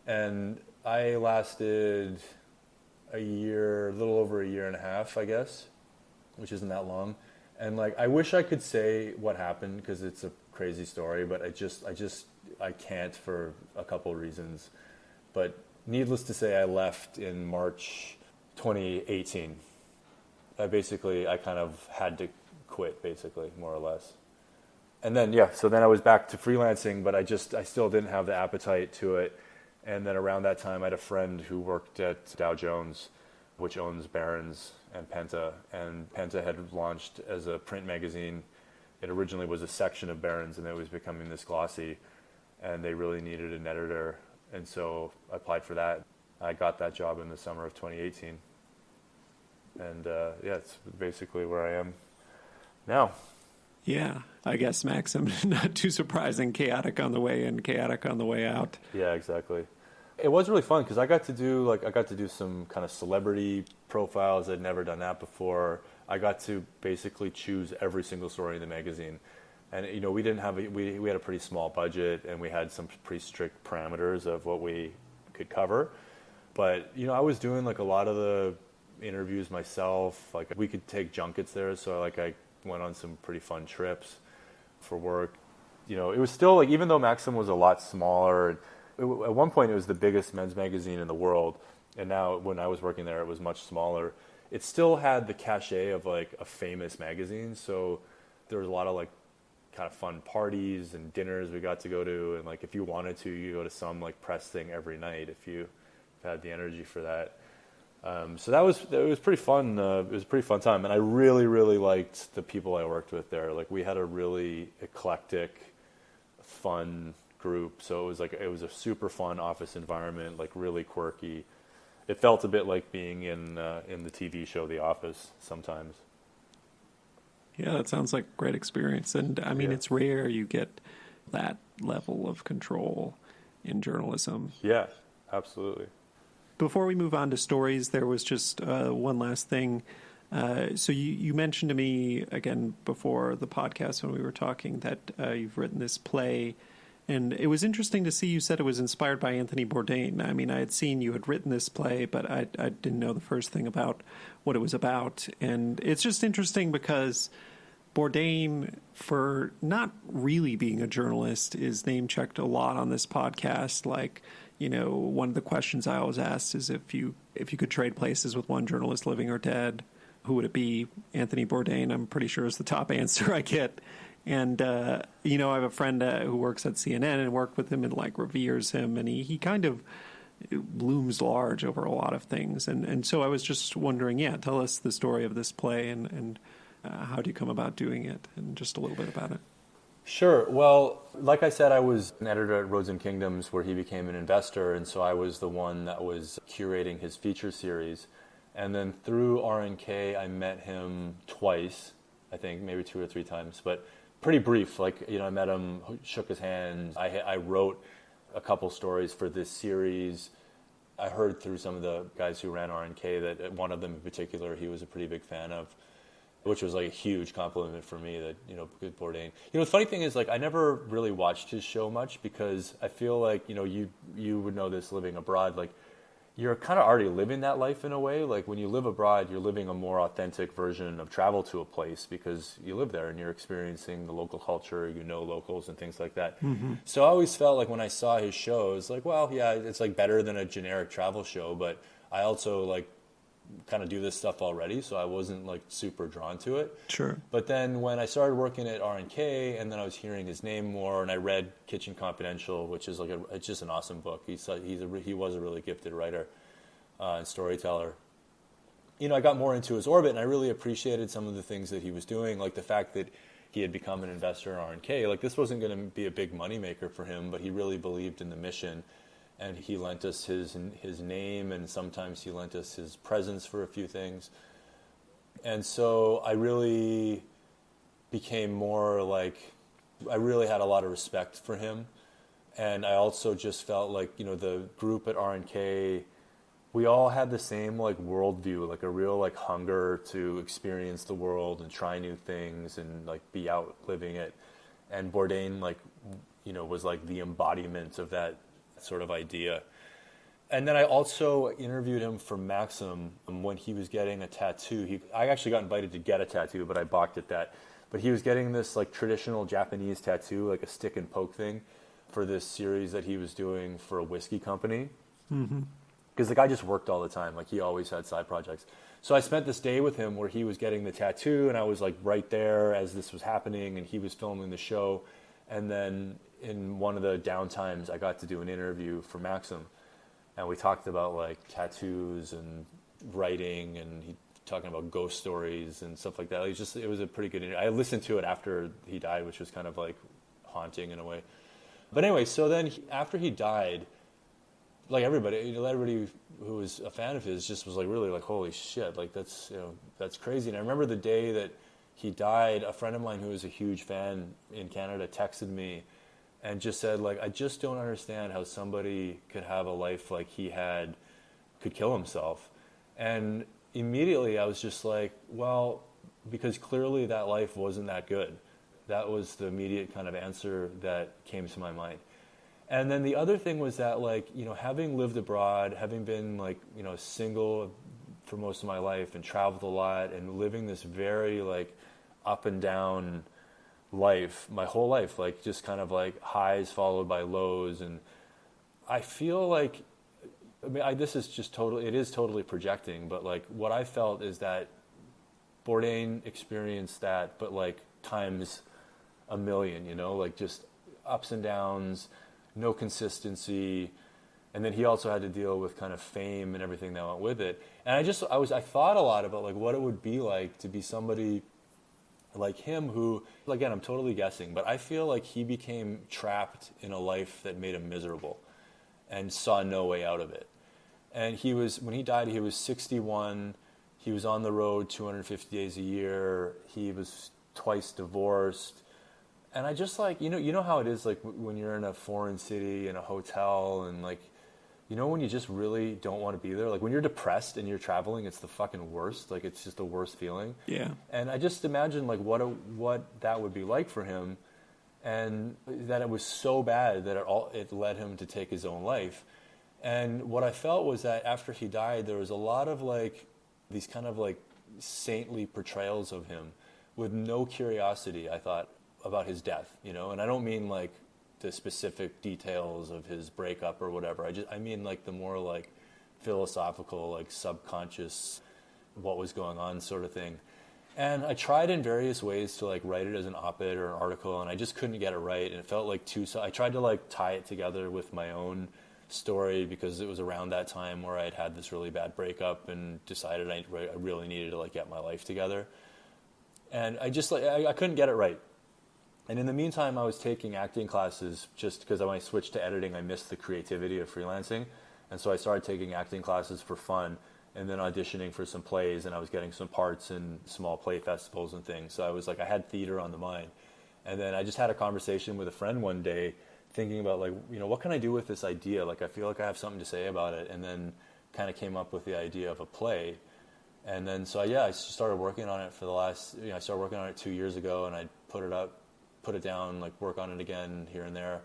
And I lasted a little over a year and a half, I guess, which isn't that long. And like, I wish I could say what happened because it's a crazy story, but I can't for a couple of reasons. But needless to say, I left in March 2018. I kind of had to quit, basically, more or less. And then, so then I was back to freelancing, but I still didn't have the appetite to it. And then around that time, I had a friend who worked at Dow Jones, which owns Barron's and Penta. And Penta had launched as a print magazine. It originally was a section of Barron's, and it was becoming this glossy. And they really needed an editor. And so I applied for that. I got that job in the summer of 2018. And it's basically where I am now. Yeah, I guess Maxim, not too surprising, chaotic on the way in, chaotic on the way out. Yeah, exactly. It was really fun because I got to do some kind of celebrity profiles. I'd never done that before. I got to basically choose every single story in the magazine. And we didn't have we had a pretty small budget, and we had some pretty strict parameters of what we could cover. But I was doing like a lot of the interviews myself. Like we could take junkets there, so like I went on some pretty fun trips for work. You know, it was still like, even though Maxim was a lot smaller, at one point it was the biggest men's magazine in the world, and now when I was working there, it was much smaller. It still had the cachet of like a famous magazine, so there was a lot of like kind of fun parties and dinners we got to go to, and like if you wanted to, you go to some like press thing every night if you had the energy for that. So it was pretty fun. It was a pretty fun time, and I really, really liked the people I worked with there. Like we had a really eclectic, fun group. So it was a super fun office environment, like really quirky. It felt a bit like being in the TV show The Office sometimes. Yeah, that sounds like a great experience. And I mean, Yeah. It's rare you get that level of control in journalism. Yeah, absolutely. Before we move on to stories, there was just one last thing. So you mentioned to me, again, before the podcast when we were talking, that you've written this play. And it was interesting to see you said it was inspired by Anthony Bourdain. I mean, I had seen you had written this play, but I didn't know the first thing about what it was about. And it's just interesting because Bourdain, for not really being a journalist, is name-checked a lot on this podcast. Like, you know, one of the questions I always ask is if you could trade places with one journalist, living or dead, who would it be? Anthony Bourdain, I'm pretty sure, is the top answer I get. And, you know, I have a friend who works at CNN and worked with him and, like, reveres him. And he kind of looms large over a lot of things. And so I was just wondering, tell us the story of this play and how do you come about doing it, and just a little bit about it. Sure. Well, like I said, I was an editor at Roads and Kingdoms where he became an investor. And so I was the one that was curating his feature series. And then through RNK, I met him twice, I think, maybe 2 or 3 times. But pretty brief, like, you know, I met him, shook his hand. I wrote a couple stories for this series. I heard through some of the guys who ran RNK that one of them in particular he was a pretty big fan of, which was like a huge compliment for me that, you know, good Bourdain. You know, the funny thing is, like, I never really watched his show much because I feel like, you know, you would know this living abroad, like, you're kind of already living that life in a way. Like when you live abroad, you're living a more authentic version of travel to a place because you live there and you're experiencing the local culture, you know, locals and things like that. Mm-hmm. So I always felt like when I saw his show, it was like, well, yeah, it's like better than a generic travel show, but I also like kind of do this stuff already, so I wasn't like super drawn to it. Sure. But then when I started working at RNK, and then I was hearing his name more, and I read Kitchen Confidential, which is like it's just an awesome book. He was a really gifted writer and storyteller. You know, I got more into his orbit, and I really appreciated some of the things that he was doing, like the fact that he had become an investor in RNK. Like this wasn't going to be a big moneymaker for him, but he really believed in the mission. And he lent us his name, and sometimes he lent us his presence for a few things. And so I really became more like, I really had a lot of respect for him. And I also just felt like, you know, the group at RNK, we all had the same like worldview, like a real like hunger to experience the world and try new things and like be out living it. And Bourdain, like, you know, was like the embodiment of that sort of idea. And then I also interviewed him for Maxim when he was getting a tattoo. I actually got invited to get a tattoo, but I balked at that. But he was getting this like traditional Japanese tattoo, like a stick and poke thing, for this series that he was doing for a whiskey company. Mm-hmm. Because the guy just worked all the time. Like he always had side projects. So I spent this day with him where he was getting the tattoo, and I was like right there as this was happening, and he was filming the show. And then in one of the downtimes, I got to do an interview for Maxim, and we talked about like tattoos and writing, and he talking about ghost stories and stuff like that. It was a pretty good interview. I listened to it after he died, which was kind of like haunting in a way. But anyway, so then after he died, like everybody who was a fan of his just was like really like, holy shit, like that's crazy. And I remember the day that he died, a friend of mine who was a huge fan in Canada texted me and just said, like, I just don't understand how somebody could have a life like he had, could kill himself. And immediately I was just like, well, because clearly that life wasn't that good. That was the immediate kind of answer that came to my mind. And then the other thing was that, like, you know, having lived abroad, having been like, you know, single for most of my life and traveled a lot and living this very like up and down life my whole life, like just kind of like highs followed by lows. And I feel like, I mean, this is just it is totally projecting, but like what I felt is that Bourdain experienced that, but like times a million, you know, like just ups and downs, no consistency. And then he also had to deal with kind of fame and everything that went with it. And I thought a lot about like what it would be like to be somebody like him who, again, I'm totally guessing, but I feel like he became trapped in a life that made him miserable and saw no way out of it. And when he died, he was 61. He was on the road 250 days a year. He was twice divorced. And I just like, you know how it is like when you're in a foreign city in a hotel and like, you know, when you just really don't want to be there, like when you're depressed and you're traveling, it's the fucking worst. Like it's just the worst feeling. Yeah. And I just imagine like what that would be like for him, and that it was so bad that it led him to take his own life. And what I felt was that after he died, there was a lot of like these kind of like saintly portrayals of him with no curiosity, I thought, about his death, you know. And I don't mean like the specific details of his breakup or whatever. I mean like the more like philosophical, like subconscious, what was going on sort of thing. And I tried in various ways to like write it as an op-ed or an article, and I just couldn't get it right. And it felt like I tried to like tie it together with my own story, because it was around that time where I'd had this really bad breakup and decided I really needed to like get my life together. And I just like, I couldn't get it right. And in the meantime, I was taking acting classes just because when I switched to editing, I missed the creativity of freelancing. And so I started taking acting classes for fun and then auditioning for some plays, and I was getting some parts in small play festivals and things. So I was like, I had theater on the mind. And then I just had a conversation with a friend one day thinking about like, you know, what can I do with this idea? Like, I feel like I have something to say about it. And then kind of came up with the idea of a play. And then, so I started working on it for I started working on it 2 years ago, and I put it down, like work on it again here and there.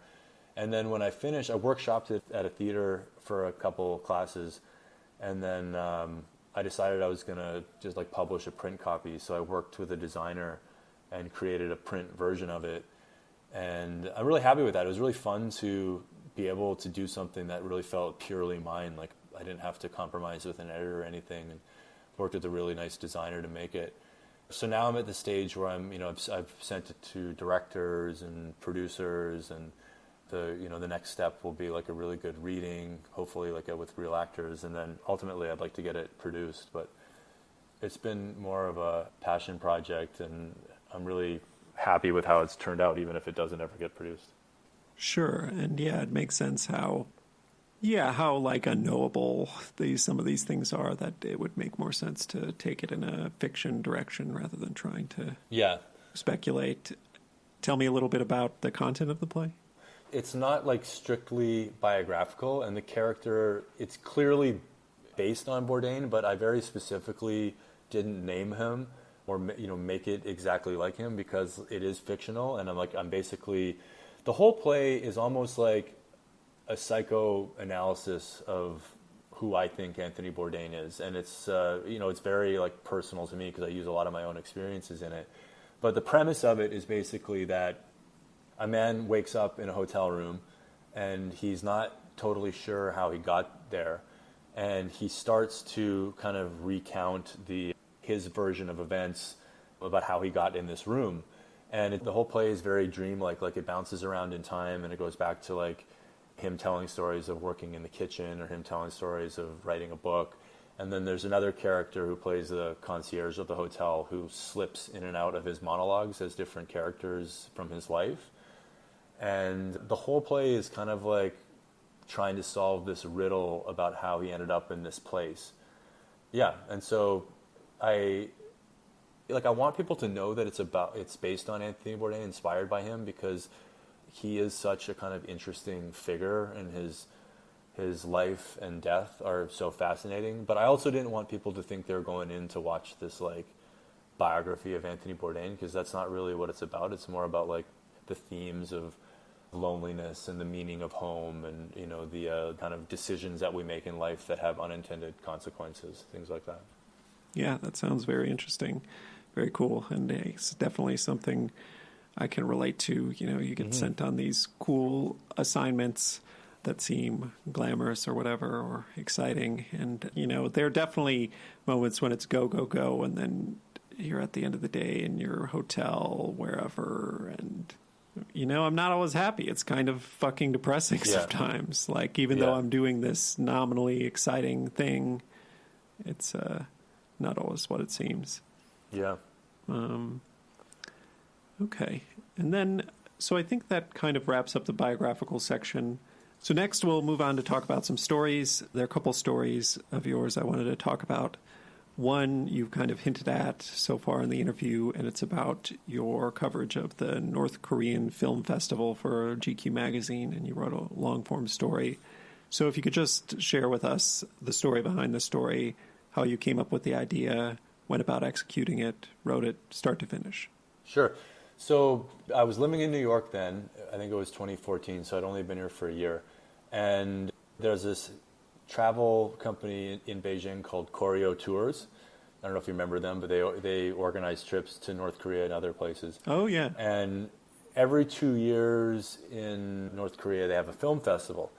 And then when I finished, I workshopped it at a theater for a couple classes. And then I decided I was going to just like publish a print copy. So I worked with a designer and created a print version of it. And I'm really happy with that. It was really fun to be able to do something that really felt purely mine. Like I didn't have to compromise with an editor or anything, and worked with a really nice designer to make it. So now I'm at the stage where I've sent it to directors and producers, and the next step will be like a really good reading, hopefully like with real actors, and then ultimately I'd like to get it produced. But it's been more of a passion project, and I'm really happy with how it's turned out, even if it doesn't ever get produced. Sure. And yeah, it makes sense how like unknowable some of these things are, that it would make more sense to take it in a fiction direction rather than trying to speculate. Tell me a little bit about the content of the play. It's not like strictly biographical, and the character, it's clearly based on Bourdain, but I very specifically didn't name him or make it exactly like him, because it is fictional. And I'm basically, the whole play is almost like a psychoanalysis of who I think Anthony Bourdain is. And it's, it's very like personal to me because I use a lot of my own experiences in it. But the premise of it is basically that a man wakes up in a hotel room and he's not totally sure how he got there. And he starts to kind of recount his version of events about how he got in this room. And the whole play is very dreamlike, like it bounces around in time, and it goes back to like him telling stories of working in the kitchen, or him telling stories of writing a book. And then there's another character who plays the concierge of the hotel who slips in and out of his monologues as different characters from his life. And the whole play is kind of like trying to solve this riddle about how he ended up in this place. Yeah, and so I want people to know that it's based on Anthony Bourdain, inspired by him, because he is such a kind of interesting figure, and his life and death are so fascinating. But I also didn't want people to think they were going in to watch this like biography of Anthony Bourdain, because that's not really what it's about. It's more about like the themes of loneliness and the meaning of home, and the kind of decisions that we make in life that have unintended consequences, things like that. Yeah, that sounds very interesting. Very cool. And it's definitely something I can relate to. You know, you get sent on these cool assignments that seem glamorous or whatever, or exciting. And, you know, there are definitely moments when it's go, go, go. And then you're at the end of the day in your hotel, wherever. And, you know, I'm not always happy. It's kind of fucking depressing sometimes. Like, even though I'm doing this nominally exciting thing, it's not always what it seems. Yeah. Okay. And then, so I think that kind of wraps up the biographical section. So next we'll move on to talk about some stories. There are a couple stories of yours I wanted to talk about. One you've kind of hinted at so far in the interview, and it's about your coverage of the North Korean Film Festival for GQ magazine, and you wrote a long-form story. So if you could just share with us the story behind the story, how you came up with the idea, went about executing it, wrote it, start to finish. Sure. So I was living in New York then. I think it was 2014, so I'd only been here for a year. And there's this travel company in Beijing called Koryo Tours. I don't know if you remember them, but they organize trips to North Korea and other places. Oh, yeah. And every 2 years in North Korea, they have a film festival.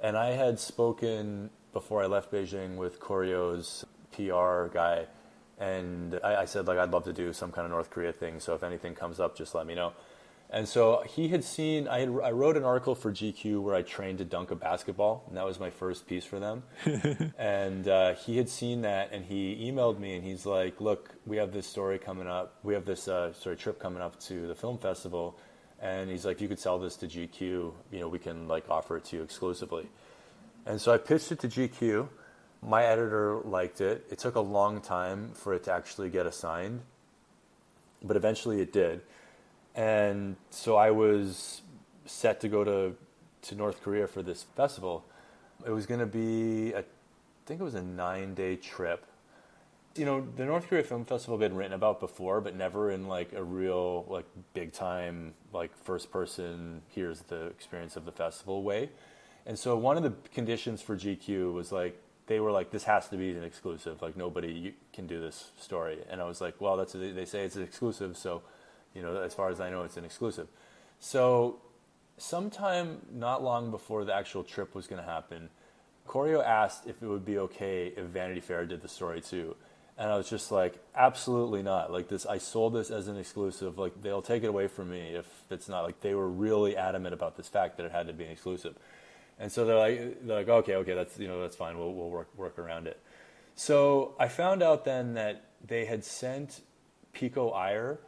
And I had spoken before I left Beijing with Koryo's PR guy. And I said, like, I'd love to do some kind of North Korea thing. So if anything comes up, just let me know. And so he had seen, I wrote an article for GQ where I trained to dunk a basketball. And that was my first piece for them. And he had seen that, and he emailed me, and he's like, look, we have this story coming up. We have this trip coming up to the film festival. And he's like, if you could sell this to GQ, you know, we can like offer it to you exclusively. And so I pitched it to GQ. My editor liked it. It took a long time for it to actually get assigned, but eventually it did. And so I was set to go to North Korea for this festival. It was going to be, I think it was a 9-day trip. You know, the North Korea Film Festival had been written about before, but never in like a real, like, big time, like, first person, here's the experience of the festival way. And so one of the conditions for GQ was like, they were like, this has to be an exclusive. Like, nobody can do this story. And I was like, well, they say it's an exclusive. So, you know, as far as I know, it's an exclusive. So sometime not long before the actual trip was going to happen, Koryo asked if it would be okay if Vanity Fair did the story too. And I was just like, absolutely not. Like, this, I sold this as an exclusive. Like, they'll take it away from me if it's not. Like, they were really adamant about this fact that it had to be an exclusive. And so they're like, okay, that's fine. We'll work around it. So I found out then that they had sent Pico Iyer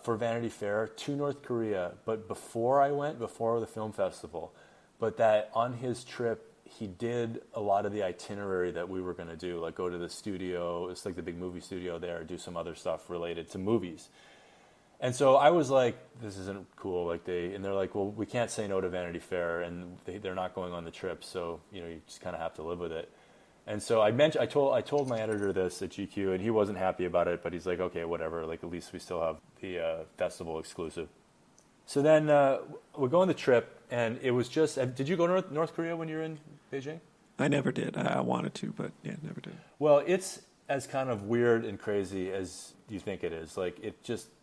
for Vanity Fair to North Korea, but before the film festival, but that on his trip he did a lot of the itinerary that we were going to do, like go to the studio, it's like the big movie studio there, do some other stuff related to movies. And so I was like, this isn't cool. Like they're like, well, we can't say no to Vanity Fair, and they're not going on the trip, so you know, you just kind of have to live with it. And so I told my editor this at GQ, and he wasn't happy about it, but he's like, okay, whatever. Like, at least we still have the festival exclusive. So then we're going the trip, and it was just. Did you go to North Korea when you were in Beijing? I never did. I wanted to, but yeah, never did. Well, it's as kind of weird and crazy as you think it is. Like,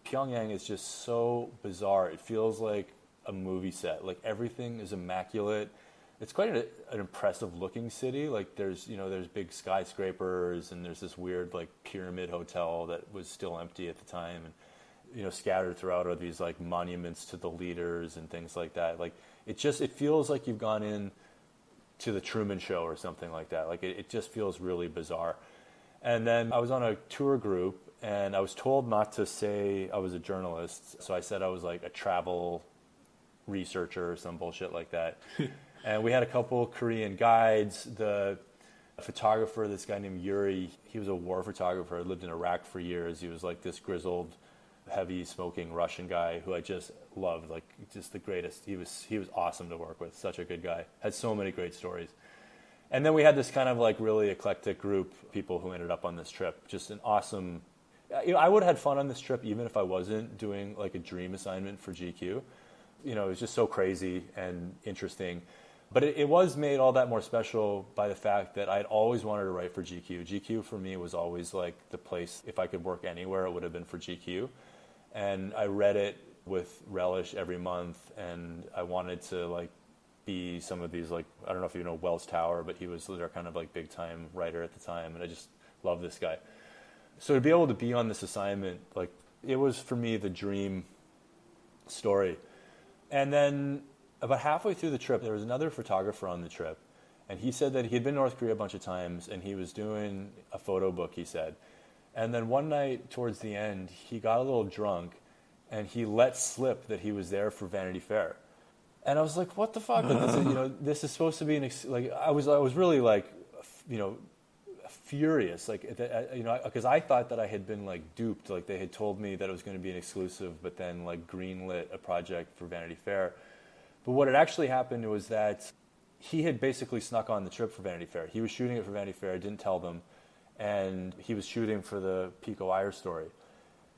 Pyongyang is just so bizarre. It feels like a movie set. Like, everything is immaculate. It's quite an impressive looking city. Like, there's big skyscrapers, and there's this weird like pyramid hotel that was still empty at the time, and you know, scattered throughout are these like monuments to the leaders and things like that. Like, it feels like you've gone in to the Truman Show or something like that. Like, it just feels really bizarre. And then I was on a tour group, and I was told not to say I was a journalist. So I said I was like a travel researcher or some bullshit like that. And we had a couple Korean guides. The photographer, this guy named Yuri, he was a war photographer. He lived in Iraq for years. He was like this grizzled, heavy smoking Russian guy who I just loved, like just the greatest. He was awesome to work with, such a good guy. Had so many great stories. And then we had this kind of like really eclectic group of people who ended up on this trip. Just an awesome, you know, I would have had fun on this trip even if I wasn't doing like a dream assignment for GQ. You know, it was just so crazy and interesting. But it was made all that more special by the fact that I'd always wanted to write for GQ. GQ for me was always like the place, if I could work anywhere, it would have been for GQ. And I read it with relish every month, and I wanted to like be some of these, like, I don't know if you know Wells Tower, but he was their kind of like big time writer at the time, and I just love this guy. So to be able to be on this assignment, like, it was for me the dream story. And then about halfway through the trip, there was another photographer on the trip, and he said that he had been to North Korea a bunch of times, and he was doing a photo book, he said. And then one night towards the end, he got a little drunk, and he let slip that he was there for Vanity Fair. And I was like, what the fuck? Like, this is, you know, this is supposed to be I was really like, you know, furious, like, you know, because I thought that I had been like duped, like they had told me that it was going to be an exclusive, but then like greenlit a project for Vanity Fair. But what had actually happened was that he had basically snuck on the trip for Vanity Fair. He was shooting it for Vanity Fair, didn't tell them, and he was shooting for the Pico Iyer story.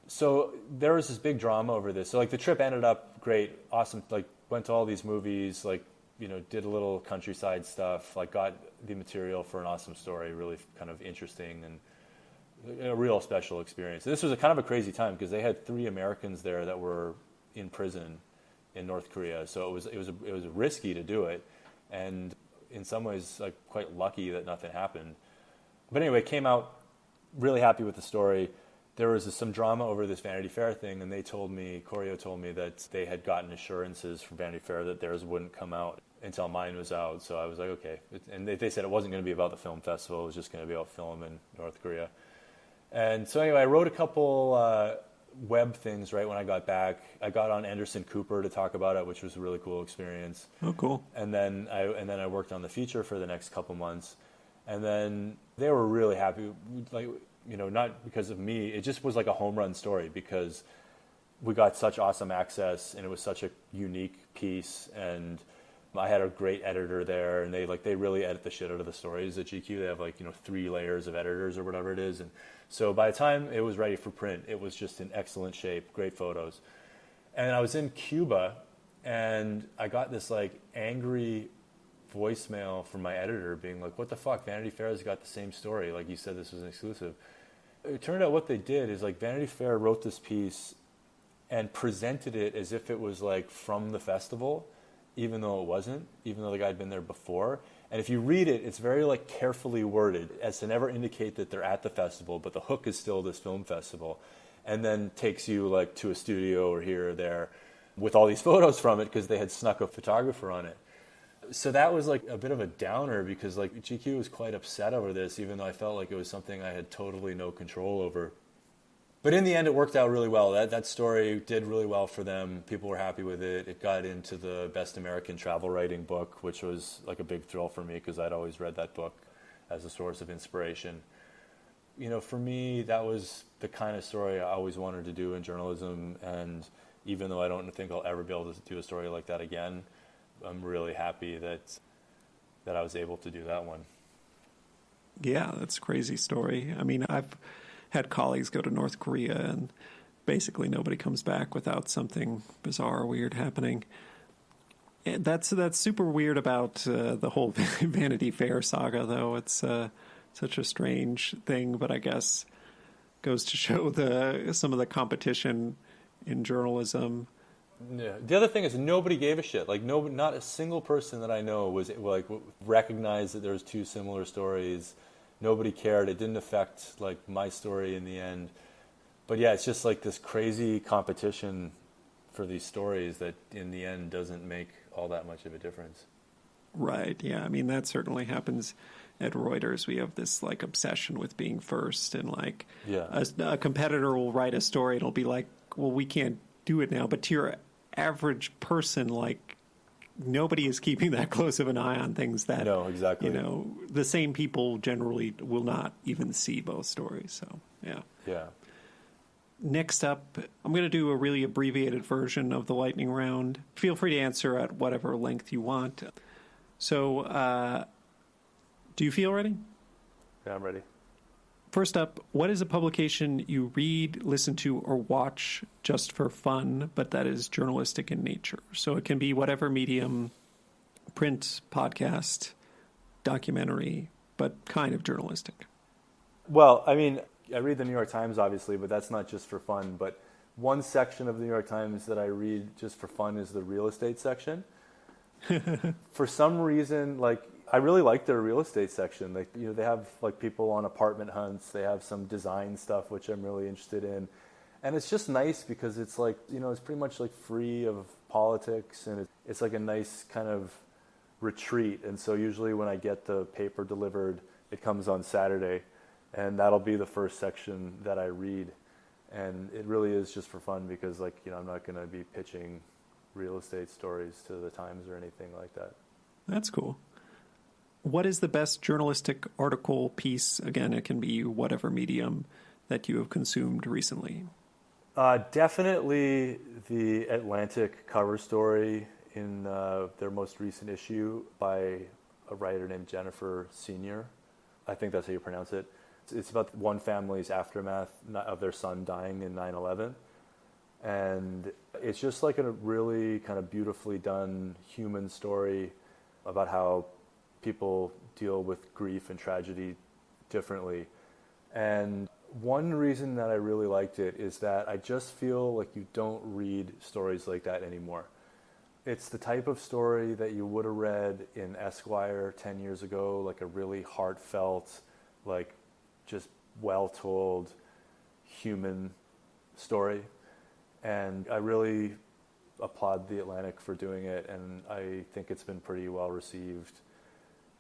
So there was this big drama over this. So like the trip ended up great, awesome, like went to all these movies, like, you know, did a little countryside stuff, like got the material for an awesome story, really kind of interesting and a real special experience. This was a kind of a crazy time because they had 3 Americans there that were in prison in North Korea. So it was risky to do it, and in some ways like quite lucky that nothing happened. But anyway, came out really happy with the story. There was some drama over this Vanity Fair thing, and they told me, Koryo told me that they had gotten assurances from Vanity Fair that theirs wouldn't come out until mine was out. So I was like, okay. And they said it wasn't going to be about the film festival, it was just going to be about film in North Korea. And so anyway, I wrote a couple web things right when I got back. I got on Anderson Cooper to talk about it, which was a really cool experience. Oh, cool. And then I worked on the feature for the next couple months. And then they were really happy, like, you know, not because of me. It just was like a home run story because we got such awesome access, and it was such a unique piece, and I had a great editor there, and they really edit the shit out of the stories at GQ. They have like, you know, 3 layers of editors or whatever it is. And so by the time it was ready for print, it was just in excellent shape, great photos. And I was in Cuba, and I got this like angry voicemail from my editor being like, what the fuck, Vanity Fair has got the same story, like you said this was an exclusive. It turned out what they did is like Vanity Fair wrote this piece and presented it as if it was like from the festival, even though it wasn't, even though the guy had been there before. And if you read it, it's very like carefully worded as to never indicate that they're at the festival, but the hook is still this film festival, and then takes you like to a studio or here or there with all these photos from it because they had snuck a photographer on it. So that was like a bit of a downer because like GQ was quite upset over this, even though I felt like it was something I had totally no control over. But in the end, it worked out really well. That story did really well for them. People were happy with it. It got into the Best American Travel Writing book, which was like a big thrill for me because I'd always read that book as a source of inspiration. You know, for me, that was the kind of story I always wanted to do in journalism. And even though I don't think I'll ever be able to do a story like that again, I'm really happy that I was able to do that one. Yeah, that's a crazy story. I mean, I've had colleagues go to North Korea, and basically nobody comes back without something bizarre or weird happening. And that's super weird about the whole Vanity Fair saga, though. It's such a strange thing, but I guess goes to show some of the competition in journalism. Yeah. The other thing is nobody gave a shit. Like not a single person that I know was like recognized that there was 2 similar stories. Nobody cared. It didn't affect like my story in the end. But yeah, it's just like this crazy competition for these stories that in the end doesn't make all that much of a difference. Right. Yeah. I mean, that certainly happens at Reuters. We have this like obsession with being first, and like a competitor will write a story and it'll be like, well, we can't do it now. But to your average person, like, nobody is keeping that close of an eye on things that, no, exactly. You know, the same people generally will not even see both stories. So, yeah. Yeah. Next up, I'm going to do a really abbreviated version of the lightning round. Feel free to answer at whatever length you want. So, do you feel ready? Yeah, I'm ready. First up, what is a publication you read, listen to, or watch just for fun, but that is journalistic in nature? So it can be whatever medium print, podcast, documentary, but kind of journalistic. Well, I mean, I read the New York Times, obviously, but that's not just for fun. But one section of the New York Times that I read just for fun is the real estate section. For some reason, like, I really like their real estate section. Like, you know, they have like people on apartment hunts. They have some design stuff, which I'm really interested in. And it's just nice because it's like, you know, it's pretty much like free of politics, and it's like a nice kind of retreat. And so usually when I get the paper delivered, it comes on Saturday, and that'll be the first section that I read. And it really is just for fun because, like, you know, I'm not going to be pitching real estate stories to the Times or anything like that. That's cool. What is the best journalistic article, piece, again, it can be whatever medium, that you have consumed recently? Definitely the Atlantic cover story in their most recent issue by a writer named Jennifer Senior. I think that's how you pronounce it. It's about one family's aftermath of their son dying in 9/11. And it's just like a really kind of beautifully done human story about how people deal with grief and tragedy differently. And one reason that I really liked it is that I just feel like you don't read stories like that anymore. It's the type of story that you would have read in Esquire 10 years ago, like a really heartfelt, like just well-told human story. And I really applaud The Atlantic for doing it, and I think it's been pretty well received.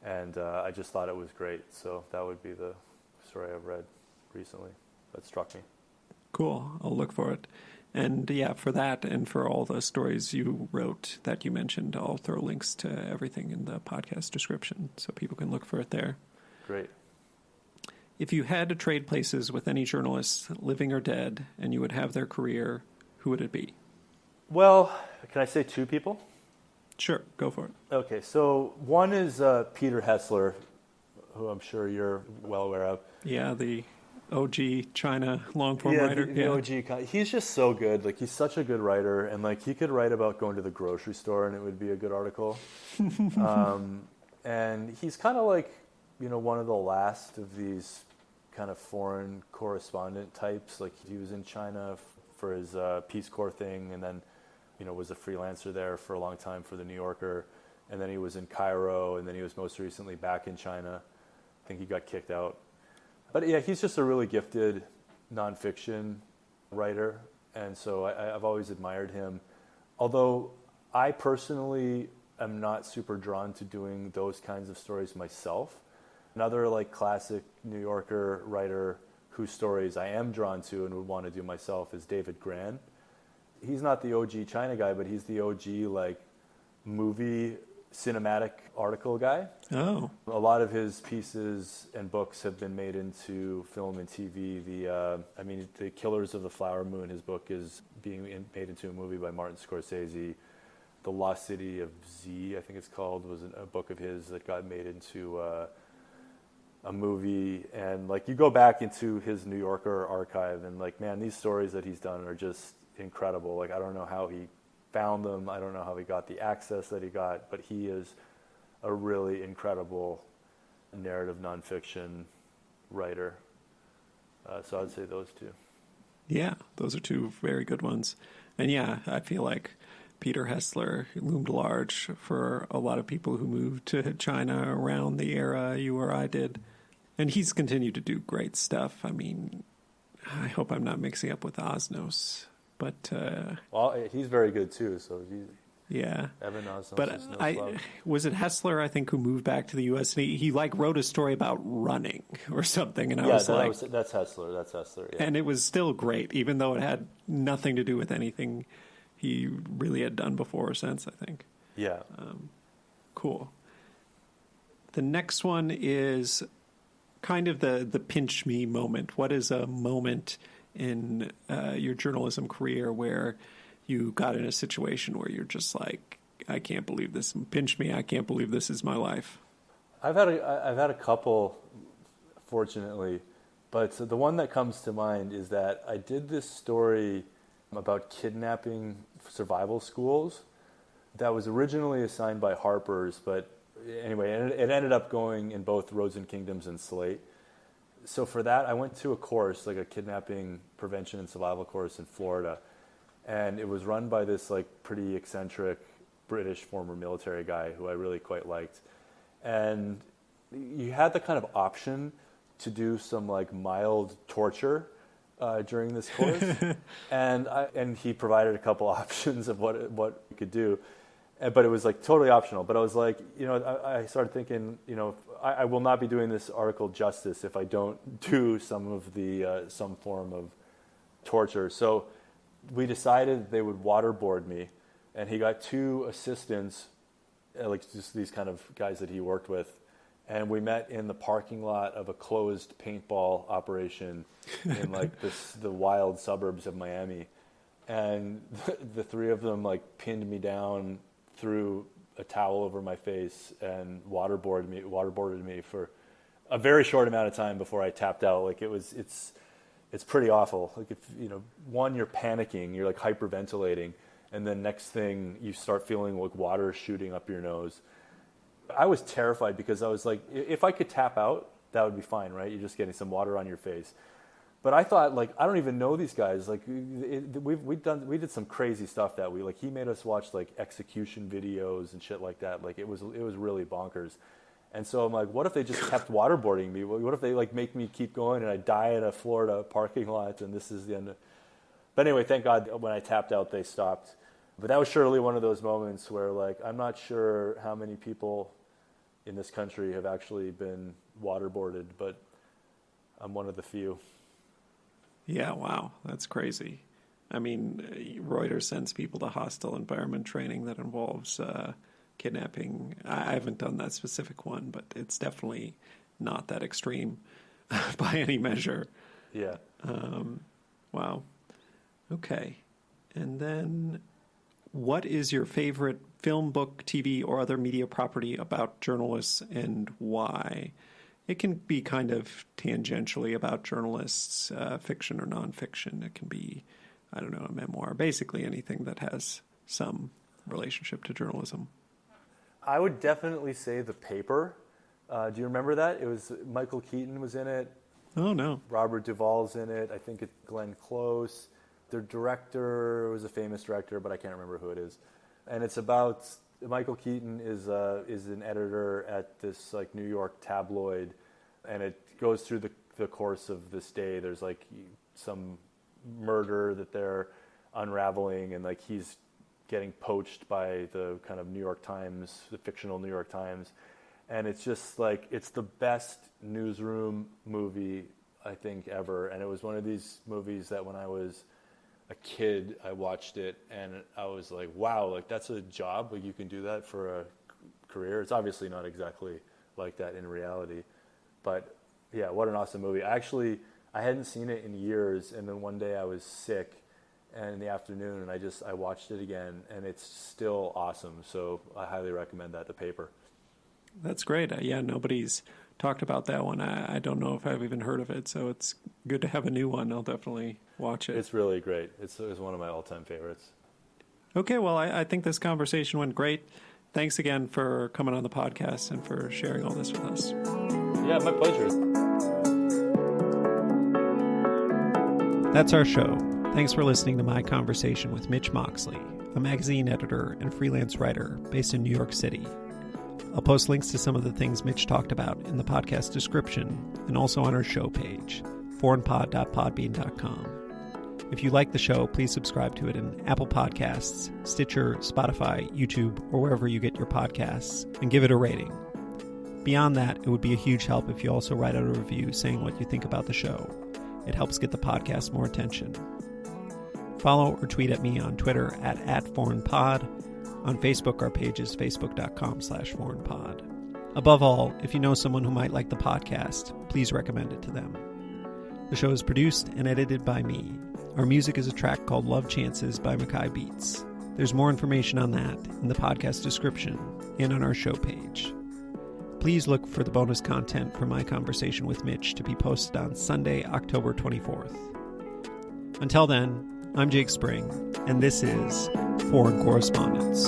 And I just thought it was great. So that would be the story I've read recently that struck me. Cool. I'll look for it. And yeah, for that and for all the stories you wrote that you mentioned, I'll throw links to everything in the podcast description so people can look for it there. Great. If you had to trade places with any journalist, living or dead, and you would have their career, who would it be? Well, can I say two people? Sure, go for it. Okay, so one is Peter Hessler, who I'm sure you're well aware of. Yeah, the OG China long-form writer. The OG. He's just so good. Like, he's such a good writer, and like he could write about going to the grocery store, and it would be a good article. And he's kind of like, you know, one of the last of these kind of foreign correspondent types. Like, he was in China for his Peace Corps thing, and then, you know, was a freelancer there for a long time for the New Yorker, and then he was in Cairo, and then he was most recently back in China. I think he got kicked out. But yeah, he's just a really gifted nonfiction writer, and so I've always admired him. Although I personally am not super drawn to doing those kinds of stories myself. Another like classic New Yorker writer whose stories I am drawn to and would want to do myself is David Grann. He's not the OG China guy, but he's the OG like movie cinematic article guy. Oh. A lot of his pieces and books have been made into film and TV. The Killers of the Flower Moon, his book is being made into a movie by Martin Scorsese. The Lost City of Z, I think it's called, was a book of his that got made into a movie. And like, you go back into his New Yorker archive and like, man, these stories that he's done are just incredible. Like, I don't know how he found them. I don't know how he got the access that he got, but he is a really incredible narrative nonfiction writer. So I'd say those two. Yeah, those are two very good ones. And yeah, I feel like Peter Hessler loomed large for a lot of people who moved to China around the era you or I did. And he's continued to do great stuff. I mean, I hope I'm not mixing up with Osnos. But well, he's very good too. So yeah, Evan Osnos. But was it Hessler, I think, who moved back to the U.S. and he like wrote a story about running or something, and that's Hessler. That's Hessler. Yeah. And it was still great, even though it had nothing to do with anything he really had done before or since, I think. Yeah. Cool. The next one is kind of the pinch me moment. What is a moment in your journalism career where you got in a situation where you're just like, I can't believe this, pinch me, I can't believe this is my life? I've had a couple, fortunately, but the one that comes to mind is that I did this story about kidnapping survival schools that was originally assigned by Harper's, but anyway, it ended up going in both Roads and Kingdoms and Slate. So for that, I went to a course, like a kidnapping prevention and survival course in Florida. And it was run by this like pretty eccentric British former military guy who I really quite liked. And you had the kind of option to do some like mild torture during this course. and he provided a couple options of what you could do. But it was like totally optional. But I was like, I started thinking, I will not be doing this article justice if I don't do some form of torture. So we decided they would waterboard me, and he got 2 assistants, like just these kind of guys that he worked with, and we met in the parking lot of a closed paintball operation in like the wild suburbs of Miami, and the 3 of them like pinned me down, threw a towel over my face, and waterboarded me for a very short amount of time before I tapped out. Like it's pretty awful. Like if one, you're panicking, you're like hyperventilating, and then next thing you start feeling like water shooting up your nose. I was terrified because I was like, if I could tap out, that would be fine, right? You're just getting some water on your face. But I thought, like, I don't even know these guys. Like, we did some crazy stuff that week. Like, he made us watch like execution videos and shit like that. Like, it was really bonkers. And so I'm like, what if they just kept waterboarding me? What if they like make me keep going and I die in a Florida parking lot and this is the end? But anyway, thank God when I tapped out, they stopped. But that was surely one of those moments where like, I'm not sure how many people in this country have actually been waterboarded, but I'm one of the few. Yeah, wow, that's crazy. I mean, Reuters sends people to hostile environment training that involves kidnapping. I haven't done that specific one, but it's definitely not that extreme by any measure. Yeah. Wow. Okay. And then what is your favorite film, book, TV, or other media property about journalists, and why? It can be kind of tangentially about journalists, fiction or nonfiction. It can be, I don't know, a memoir, basically anything that has some relationship to journalism. I would definitely say The Paper. Do you remember that? It was Michael Keaton was in it. Oh, no. Robert Duvall's in it. I think it's Glenn Close. Their director was a famous director, but I can't remember who it is. And it's about Michael Keaton is an editor at this like New York tabloid, and it goes through the course of this day. There's like some murder that they're unraveling, and like he's getting poached by the kind of New York Times, the fictional New York Times. And it's just like, it's the best newsroom movie I think ever. And it was one of these movies that when I was a kid, I watched it and I was like, wow, like that's a job. Like you can do that for a career. It's obviously not exactly like that in reality, but yeah, what an awesome movie. I hadn't seen it in years. And then one day I was sick and in the afternoon and I watched it again and it's still awesome. So I highly recommend that, The Paper. That's great. Yeah, nobody's talked about that one. I don't know if I've even heard of it, so it's good to have a new one. I'll definitely watch it. It's really great. It's one of my all-time favorites. Okay, well, I think this conversation went great. Thanks again for coming on the podcast and for sharing all this with us. Yeah, my pleasure. That's our show. Thanks for listening to my conversation with Mitch Moxley, a magazine editor and freelance writer based in New York City. I'll post links to some of the things Mitch talked about in the podcast description and also on our show page, foreignpod.podbean.com. If you like the show, please subscribe to it in Apple Podcasts, Stitcher, Spotify, YouTube, or wherever you get your podcasts, and give it a rating. Beyond that, it would be a huge help if you also write out a review saying what you think about the show. It helps get the podcast more attention. Follow or tweet at me on Twitter at @foreignpod. On Facebook, our page is facebook.com/foreignpod. Above all, if you know someone who might like the podcast, please recommend it to them. The show is produced and edited by me. Our music is a track called Love Chances by Mackay Beats. There's more information on that in the podcast description and on our show page. Please look for the bonus content from my conversation with Mitch to be posted on Sunday, October 24th. Until then, I'm Jake Spring, and this is Foreign Correspondence.